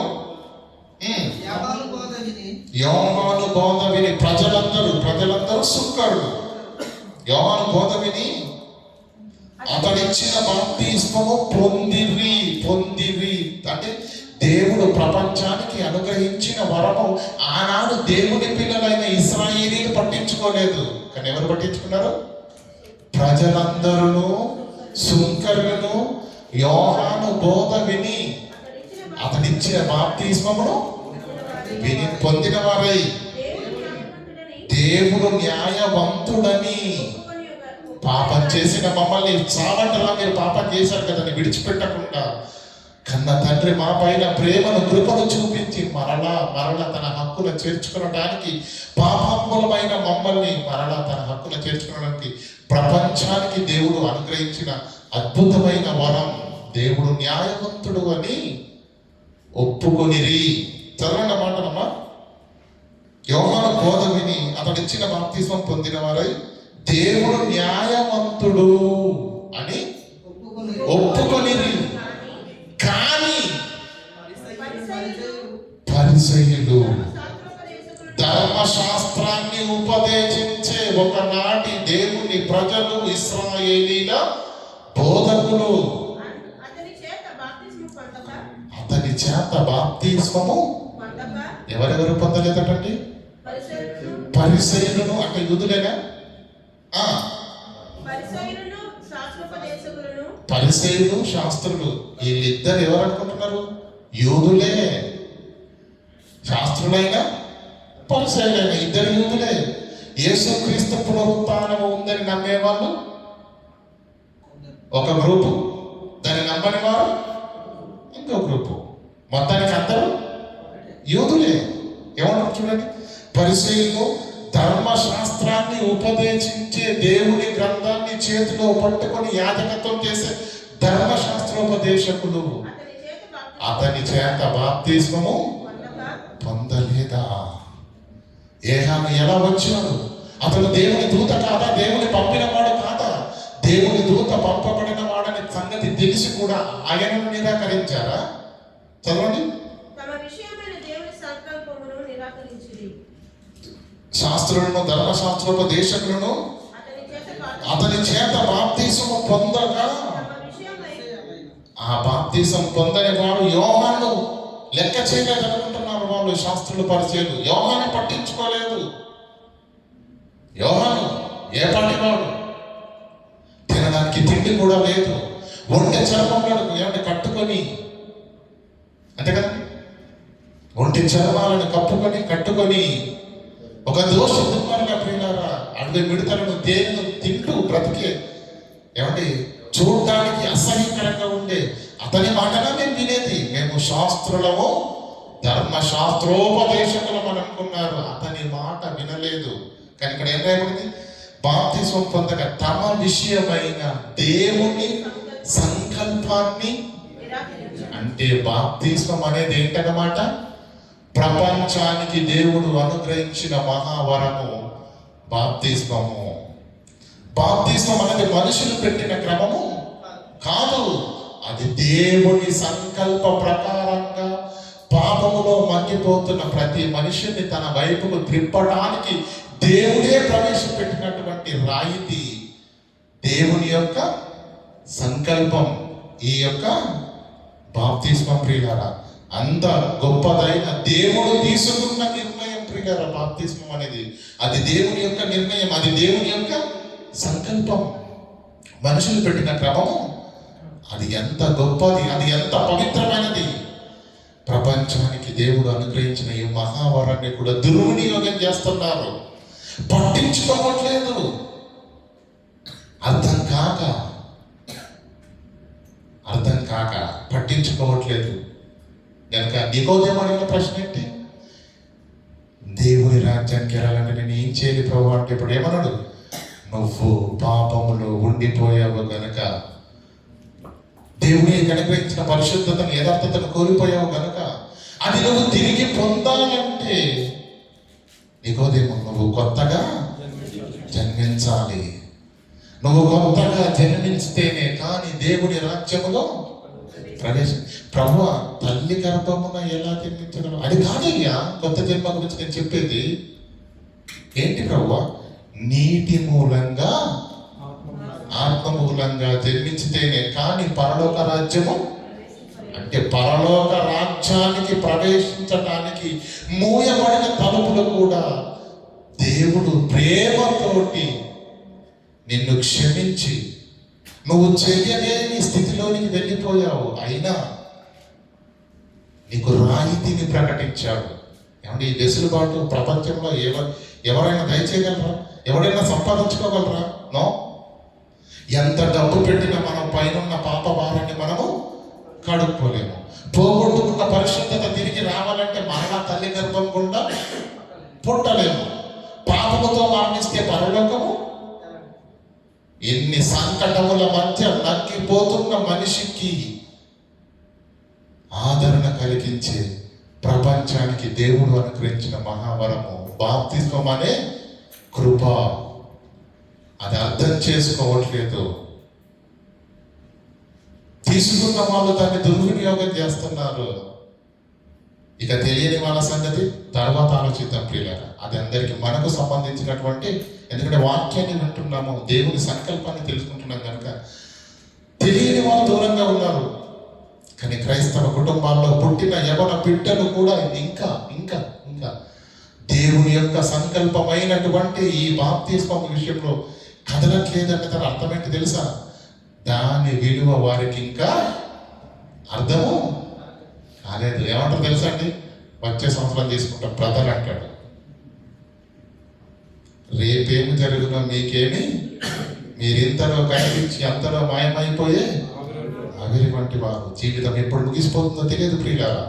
యోహాను బోధ విని ప్రజలందరూ సుంకరులు యోహాను బోధ విని అతడిచ్చిన బాప్తిస్మము పొందిరి అంటే దేవుడు ప్రపంచానికి అనుగ్రహించిన వరము ఆనాడు దేవుని పిల్లలైన ఇశ్రాయేలీలు పట్టించుకోలేదు. కానీ ఎవరు పట్టించుకున్నారు? ప్రజలందరూ సుంకరులను యోహాను బోధ విని అతడిచ్చిన బాప్తిస్మమును విని పొందిన వారై దేవుడు న్యాయవంతుడని పాపం చేసిన మమ్మల్ని చావంటలా మీరు పాపం చేశారు కదని విడిచిపెట్టకుండా కన్న తండ్రి మా పైన ప్రేమను కృపను చూపించి మరలా తన హక్కున చేర్చుకోవడానికి పాపములమైన మమ్మల్ని మరలా తన హక్కున చేర్చుకోవడానికి ప్రపంచానికి దేవుడు అనుగ్రహించిన అద్భుతమైన వరం. దేవుడు న్యాయవంతుడు అని ఒప్పుకొనిరి. చదవండి మాటనమ్మా. యోహాను బోధ విని అతడిచ్చిన బాప్తిస్మం పొందిన వారై దేవుడు న్యాయవంతుడు అని ఒప్పుకొనిరి. కానీ పరిసయ్యులు ధర్మశాస్త్రాన్ని ఉపదేశించే ఒకనాటి దేవుని ప్రజలు ఇశ్రాయేలీల బోధకులు అతని చేత బాప్తిస్మము ఎవరెవరు పొందలేదటండి? పరిసయ్యులను అంటే యూదులేనా? ఆ, పరిసయ్యులను శాస్త్రోపదేశకులను పరిసయ్యులు శాస్త్రులు వీళ్ళిద్దరు ఎవరు అనుకుంటున్నారు? యూదులే. శాస్త్రులైనా పరిసయ్యులైన ఇద్దరు యూదులే. యేసుక్రీస్తు పునరుత్థానం ఉందని నమ్మేవాళ్ళు ఒక గ్రూపు, దాన్ని నమ్మని వారు ఇంకో గ్రూపు. మొత్తానికి అందరూ యూదులే. ఏమంటారు చూడండి, పరిసయ్యులు ధర్మశాస్త్రాన్ని ఉపదేశించే దేవుని గ్రంథాన్ని చేతిలో పట్టుకొని యాజకత్వం చేసే ధర్మశాస్త్రోపదేశకులు అతని చేత బాప్తిస్మము పొందలేదా? ఏహాను ఎలా వచ్చాడు? అతను దేవుని దూత కాదా? దేవుని పంపిన వాడు కాదా? దేవుని దూత పంపబడిన వాడని సంగతి తెలిసి కూడా ఆయనను నిరాకరించారా? చదవండి. తమ విషయమైన దేవుని సంకల్పమును నిరాకరించిరి. శాస్త్రులను ధర్మశాస్త్రోపదేశకులను అతని చేత బాప్తిసము పొందగా ఆ బాప్తిసం పొందని వాడు యోహాను లెక్క చేయలేదు అనుకుంటున్నారు వాళ్ళు. శాస్త్రులు పరిచయాలు యోహాను పట్టించుకోలేదు. యోహాను ఏ పాటి వాడు? తినడానికి తిండి కూడా లేదు. ఒంటె చర్మంలో ఏమంటే కట్టుకొని, అంతే కదా, ఒంటి చర్మాలను కట్టుకొని ఒక దోష దుర్మార్గ ప్రియులారా అడవి మిడతలను తేనెను తింటూ బ్రతికే ఏమంటే చూడటానికి అసహ్యకరంగా ఉండే అతని మాటనే మేము వినేది. మేము శాస్త్రులము ధర్మశాస్త్రోపదేశకులం అని అనుకున్నారు. అతని మాట వినలేదు. కానీ ఇక్కడ ఏం రాయబడింది? బాప్తిస్మం పొందక తమ విషయమైన దేవుని సంకల్పాన్ని, అంటే బాప్తిస్మం అనేది ఏంటన్నమాట? ప్రపంచానికి దేవుడు అనుగ్రహించిన మహావరము బాప్తిస్మము. బాప్తిస్మం అనేది మనుషులు పెట్టిన క్రమము కాదు. అది దేవుని సంకల్ప ప్రకారంగా పాపములో మగ్గిపోతున్న ప్రతి మనిషిని తన వైపుకు త్రిప్పడానికి దేవుడే ప్రవేశపెట్టినటువంటి రాయితీ, దేవుని యొక్క సంకల్పం. ఈ యొక్క బాప్తిస్మం ప్రియులారా అంత గొప్పదైన దేవుడు తీసుకున్న నిర్ణయం ప్రియులారా. బాప్తిస్మం అనేది అది దేవుని యొక్క నిర్ణయం, అది దేవుని యొక్క సంకల్పం. మనుషులు పెట్టిన క్రమము అది ఎంత గొప్పది, అది ఎంత పవిత్రమైనది. ప్రపంచానికి దేవుడు అనుగ్రహించిన ఈ మహావరాన్ని కూడా దుర్వినియోగం చేస్తున్నారు. పట్టించుకోవట్లేదు. అర్థం కాక పట్టించుకోవట్లేదు. కనుక నికోదేము అడిగిన ప్రశ్న ఏంటి? దేవుని రాజ్యానికి వెళ్ళాలంటే నేను ఏం చేయాలి ప్రభు అంటే, ఇప్పుడు ఏమన్నాడు? నువ్వు పాపములో ఉండిపోయావు గనక, దేవుని అనుగ్రహించిన పరిశుద్ధతను యథార్థతను కోల్పోయావు గనక, అది నువ్వు తిరిగి పొందాలంటే నికోదేము నువ్వు కొత్తగా జన్మించాలి. నువ్వు కొత్తగా జన్మించితేనే కానీ దేవుని రాజ్యములో ప్రవేశం. ప్రభువా తల్లి గర్భమున ఎలా జన్మించగలవు? అది కాదయ్యా కొత్త జన్మ గురించి నేను చెప్పేది. ఏంటి ప్రభువా? నీటి మూలంగా ఆత్మ మూలంగా జన్మించితేనే కానీ పరలోక రాజ్యము, అంటే పరలోక రాజ్యానికి ప్రవేశించడానికి మూయబడిన తలుపులు కూడా దేవుడు ప్రేమతోటి నిన్ను క్షమించి నువ్వు చెయ్యలేని స్థితిలోనికి వెళ్ళిపోయావు, అయినా నీకు రాయితీని ప్రకటించాడు. ఏమంటే ఈ వెసులుబాటు ప్రపంచంలో ఎవరైనా దయచేయగలరా? ఎవరైనా సంపాదించుకోగలరా? నో. ఎంత డబ్బు పెట్టినా మనం పైన పాప భారాన్ని మనము కడుక్కోలేము. పోగొట్టుకున్న పరిశుద్ధత తిరిగి రావాలంటే మరలా తల్లి గర్భం గుండా పుట్టలేము. పాపముతో మరణిస్తే పరలోకము. ఎన్ని సంకటముల మధ్య నక్కిపోతున్న మనిషికి ఆదరణ కలిగించే ప్రపంచానికి దేవుడు అనుగ్రహించిన మహావరము బాప్తిస్మం అనే కృప. అది అర్థం చేసుకోవట్లేదు. తీసుకున్న వాళ్ళు దాన్ని దుర్వినియోగం చేస్తున్నారు. ఇక తెలియని వాళ్ళ సంగతి తర్వాత ఆలోచిద్దాం ప్రియులారా. అది అందరికీ మనకు సంబంధించినటువంటి, ఎందుకంటే వాక్యాన్ని వింటున్నాము, దేవుని సంకల్పాన్ని తెలుసుకుంటున్నాం కనుక తెలియని వాళ్ళు దూరంగా ఉన్నారు. కానీ క్రైస్తవ కుటుంబాల్లో పుట్టిన యవన బిడ్డలు కూడా ఇంకా ఇంకా ఇంకా దేవుని యొక్క సంకల్పమైనటువంటి ఈ బాప్తిస్మం విషయంలో కదలట్లేదంటే దాని అర్థం ఏంటి తెలుసా? దాని విలువ వారికి ఇంకా అర్థము కాలేదు. ఏమంటారు తెలుసా అండి? వచ్చే సంవత్సరం తీసుకుంటాం బ్రదర్ అంటాడు. రేపేమి జరుగునో మీకేమి, మీరింతలో కనిపించి అంతలో మాయమైపోయే ఆవిరి వంటి వారు. జీవితం ఎప్పుడు ముగిసిపోతుందో తెలియదు ప్రియులారా.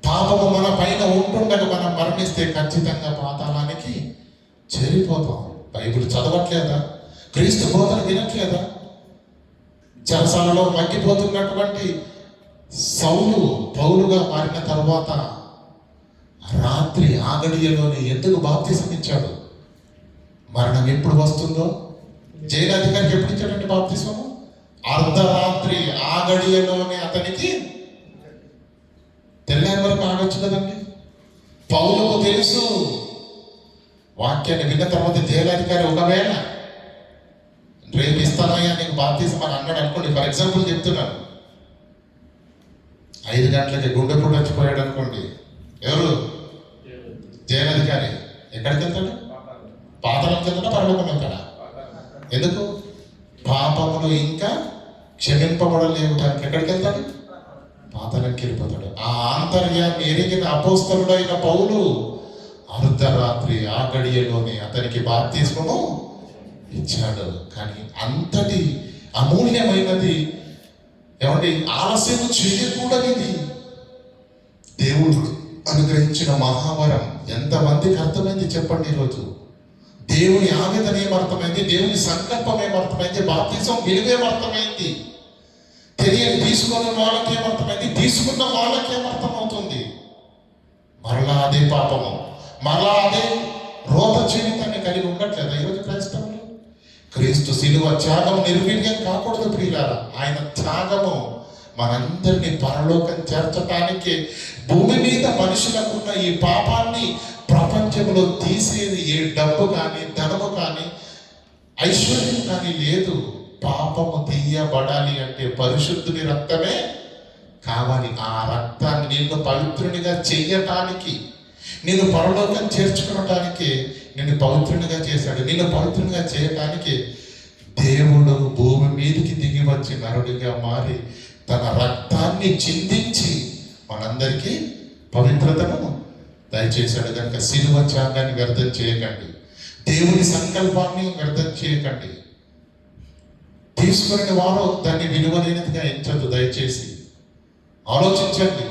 పాపము మన పైన ఉంటుండగా మనం మరణిస్తే ఖచ్చితంగా పాతాళానికి చేరిపోతాం. బైబిల్ చదవట్లేదా? క్రీస్తు బోధన వినట్లేదా? చెరసాలలో మగ్గిపోతున్నటువంటి సౌలు పౌలుగా మారిన తర్వాత రాత్రి ఆగడియలోనే ఎందుకు బాప్తిసం ఇచ్చాడు? మరణం ఎప్పుడు వస్తుందో, జైలు అధికారికి ఎప్పుడు ఇచ్చాడంటే బాప్తిసము? అర్ధరాత్రి ఆగడియలోనే అతనికి తెల్లారి వరకు ఆగొచ్చు కదండి. పౌలుకు తెలుసు. వాక్యాన్ని విన్న తర్వాత జైలాధికారి ఒకవేళ రేపు ఇస్తానయ్యా నీకు బాప్తిసం అని అన్నాడు అనుకోండి, ఫర్ ఎగ్జాంపుల్ చెప్తున్నాను, 5 గంటలకి గుండెపోటు వచ్చిపోయాడు అనుకోండి, ఎవరు? జైలాధికారి. ఎక్కడికి వెళ్తాడు? పాతాళంకి వెళ్తాడా, పరలోకం వెళ్తాడా? ఎందుకు? పాపములు ఇంకా క్షమింపబడలేవు కనుక ఎక్కడికి వెళ్తాడు? పాతాళంకి వెళ్ళిపోతాడు. ఆ ఆంతర్యాన్ని ఎరిగిన అపోస్తలుడైన పౌలు అర్ధరాత్రి ఆ గడియలోనే అతనికి బాప్తిస్మము ఇచ్చాడు. కానీ అంతటి అమూల్యమైనది ఏమంటే ఆలస్యం చేయకూడనిది దేవుడు అనుగ్రహించిన మహావరం ఎంతమందికి అర్థమైంది చెప్పండి? ఈరోజు దేవుని ఆవేదన ఏమర్థమైంది, దేవుని సంకల్పం ఏమర్థమైంది, బాప్తిసం విలువేమర్థమైంది, తెలియని తీసుకున్న వాళ్ళకి ఏమర్థమైంది, తీసుకున్న వాళ్ళకి ఏమర్థమవుతుంది? మరలా అదే పాపము, మరలా అదే రోత జీవితాన్ని కలిగి ఉండట్లేదా ఈరోజు క్రైస్తవులు? క్రీస్తు శిలువ త్యాగం నిర్వీర్యం కాకూడదు ప్రియులారా. ఆయన త్యాగము మనందరినీ పరలోకం చేర్చటానికి, భూమి మీద మనుషులకున్న ఈ పాపాన్ని ప్రపంచంలో తీసేది ఏ డబ్బు కానీ, ధనము కానీ, ఐశ్వర్యం కానీ లేదు. పాపము తీయబడాలి అంటే పరిశుద్ధుని రక్తమే కావాలి. ఆ రక్తాన్ని నిన్ను పవిత్రునిగా చెయ్యటానికి, నిన్ను పరలోకం చేర్చుకోవటానికి నిన్ను పవిత్రునిగా చేశాడు. నిన్ను పవిత్రునిగా చేయటానికి దేవుడు భూమి మీదకి దిగి వచ్చి నరుడిగా మారి తన రక్తాన్ని చిందించి మనందరికీ పవిత్రతను దయచేశాడు. కనుక శిలువ త్యాగాన్ని వ్యర్థం చేయకండి, దేవుని సంకల్పాన్ని వ్యర్థం చేయకండి. తీసుకుని వారు దాన్ని విలువలేనిదిగా ఎంచద్దు. దయచేసి ఆలోచించండి.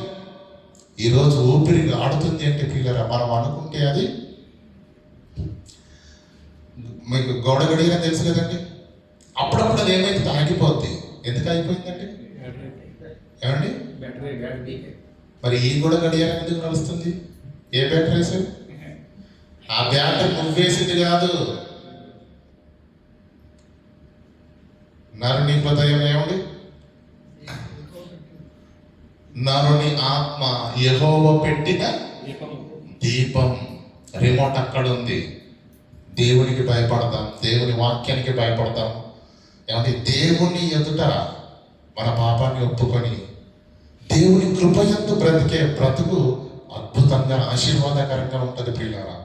ఈరోజు ఊపిరి ఆడుతుంది అంటే పిల్లరా, మనం అనుకుంటే అది మీకు గోడ గడిగా తెలుసు కదండి. అప్పుడప్పుడు అది ఏమైతే ఆగిపోద్ది. ఎందుకు ఆగిపోయిందండి? ఏమండి? మరి ఈ కూడా గడియారం ఎందుకు నడుస్తుంది? ఏ బ్యాటరీ వేసారు? ఆ బ్యాటరీ నువ్వేసింది కాదు. నరుని హృదయం ఏమండి? నరుని ఆత్మ యెహోవా పెట్టిన దీపం. రిమోట్ అక్కడ ఉంది. దేవునికి భయపడతాం, దేవుని వాక్యానికి భయపడతాం. ఏమంటే దేవుని ఎదుట మన పాపాన్ని ఒప్పుకొని దేవుని కృపయందు బ్రతికే బ్రతుకు అద్భుతంగా ఆశీర్వాదకరంగా ఉంటుంది ప్రియులారా.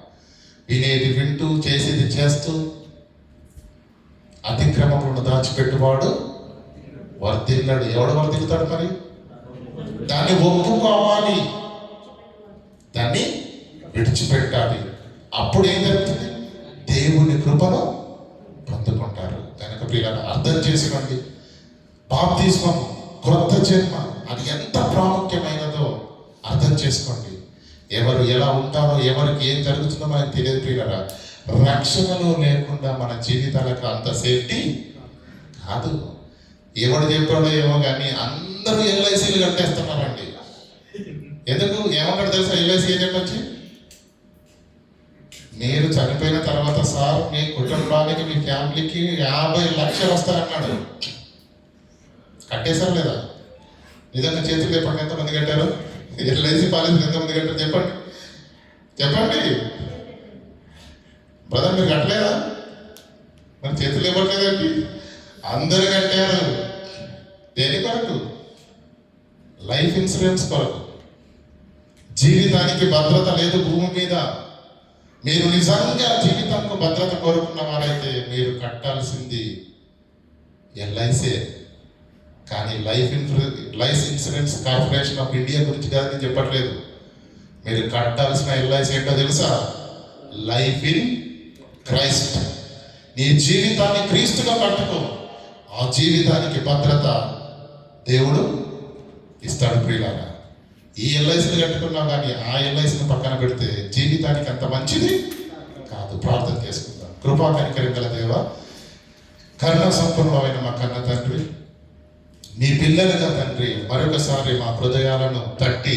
వినేది వింటూ, చేసేది చేస్తూ అతిక్రమములను దాచిపెట్టువాడు వర్ధిల్లాడు. ఎవడు వర్ధిల్లుతాడు? మరి దాన్ని ఒప్పుకోవాలి, దాన్ని విడిచిపెట్టాలి. అప్పుడు ఏం జరుగుతుంది? దేవుని కృపను పొందుకుంటారు. కనుక ప్రియులారా, అర్థం చేసుకోండి. బాప్తిస్మం, క్రొత్త జన్మ, అది ఎంత ప్రాముఖ్యమైనదో అర్థం చేసుకోండి. ఎవరు ఎలా ఉంటారో, ఎవరికి ఏం జరుగుతుందో మనకు తెలియదు ప్రియులారా. రక్షణలో లేకుండా మన జీవితాలకు అంత సేఫ్టీ కాదు. ఎవడు చెప్పాడో ఏమో కానీ అందరూ ఎల్ఐసీలు కట్టేస్తున్నారండి. ఎందుకు? ఏమన్నాడు తెలుసా? ఎల్ఐసీ ఏం చెప్పొచ్చి, మీరు చనిపోయిన తర్వాత సార్ మీ కుటుంబానికి, మీ ఫ్యామిలీకి 50 లక్షలు వస్తారన్నాడు. కట్టేశారు లేదా? నిజంగా చేతులు చెప్పండి, ఎంతమంది కట్టారు? ఎల్ఐసి పాలసీ ఎంతమంది కట్టారు? చెప్పండి చెప్పండి. బ్రదర్ మీరు కట్టలేదా? మరి చేతులు ఇవ్వట్లేదండి. అందరు కట్టారు. దేని కొరకు? లైఫ్ ఇన్సూరెన్స్ కొరకు. జీవితానికి భద్రత లేదు భూమి మీద. మీరు నిజంగా జీవితంకు భద్రత కోరుకున్న వారైతే మీరు కట్టాల్సింది ఎల్ఐసీ. కానీ life insurance corporation of India గురించి కాదు నేను చెప్పట్లేదు. మీరు కట్టాల్సిన ఎల్ఐసీ ఏంటో తెలుసా? Life in Christ. నీ జీవితాన్ని క్రీస్తుగా కట్టుకో. ఆ జీవితానికి భద్రత దేవుడు ఇస్తాడు ప్రియులారా. ఈ ఎల్ఐసీని కట్టుకున్నావు కానీ ఆ ఎల్ఐసీని పక్కన పెడితే జీవితానికి అంత మంచిది కాదు. ప్రార్థన చేసుకుందాం. కృపా కనికరం గల దేవ, కరుణ సంపూర్ణమైన మా కన్న తండ్రి, మీ పిల్లలుగా తండ్రి మరొకసారి మా హృదయాలను తట్టి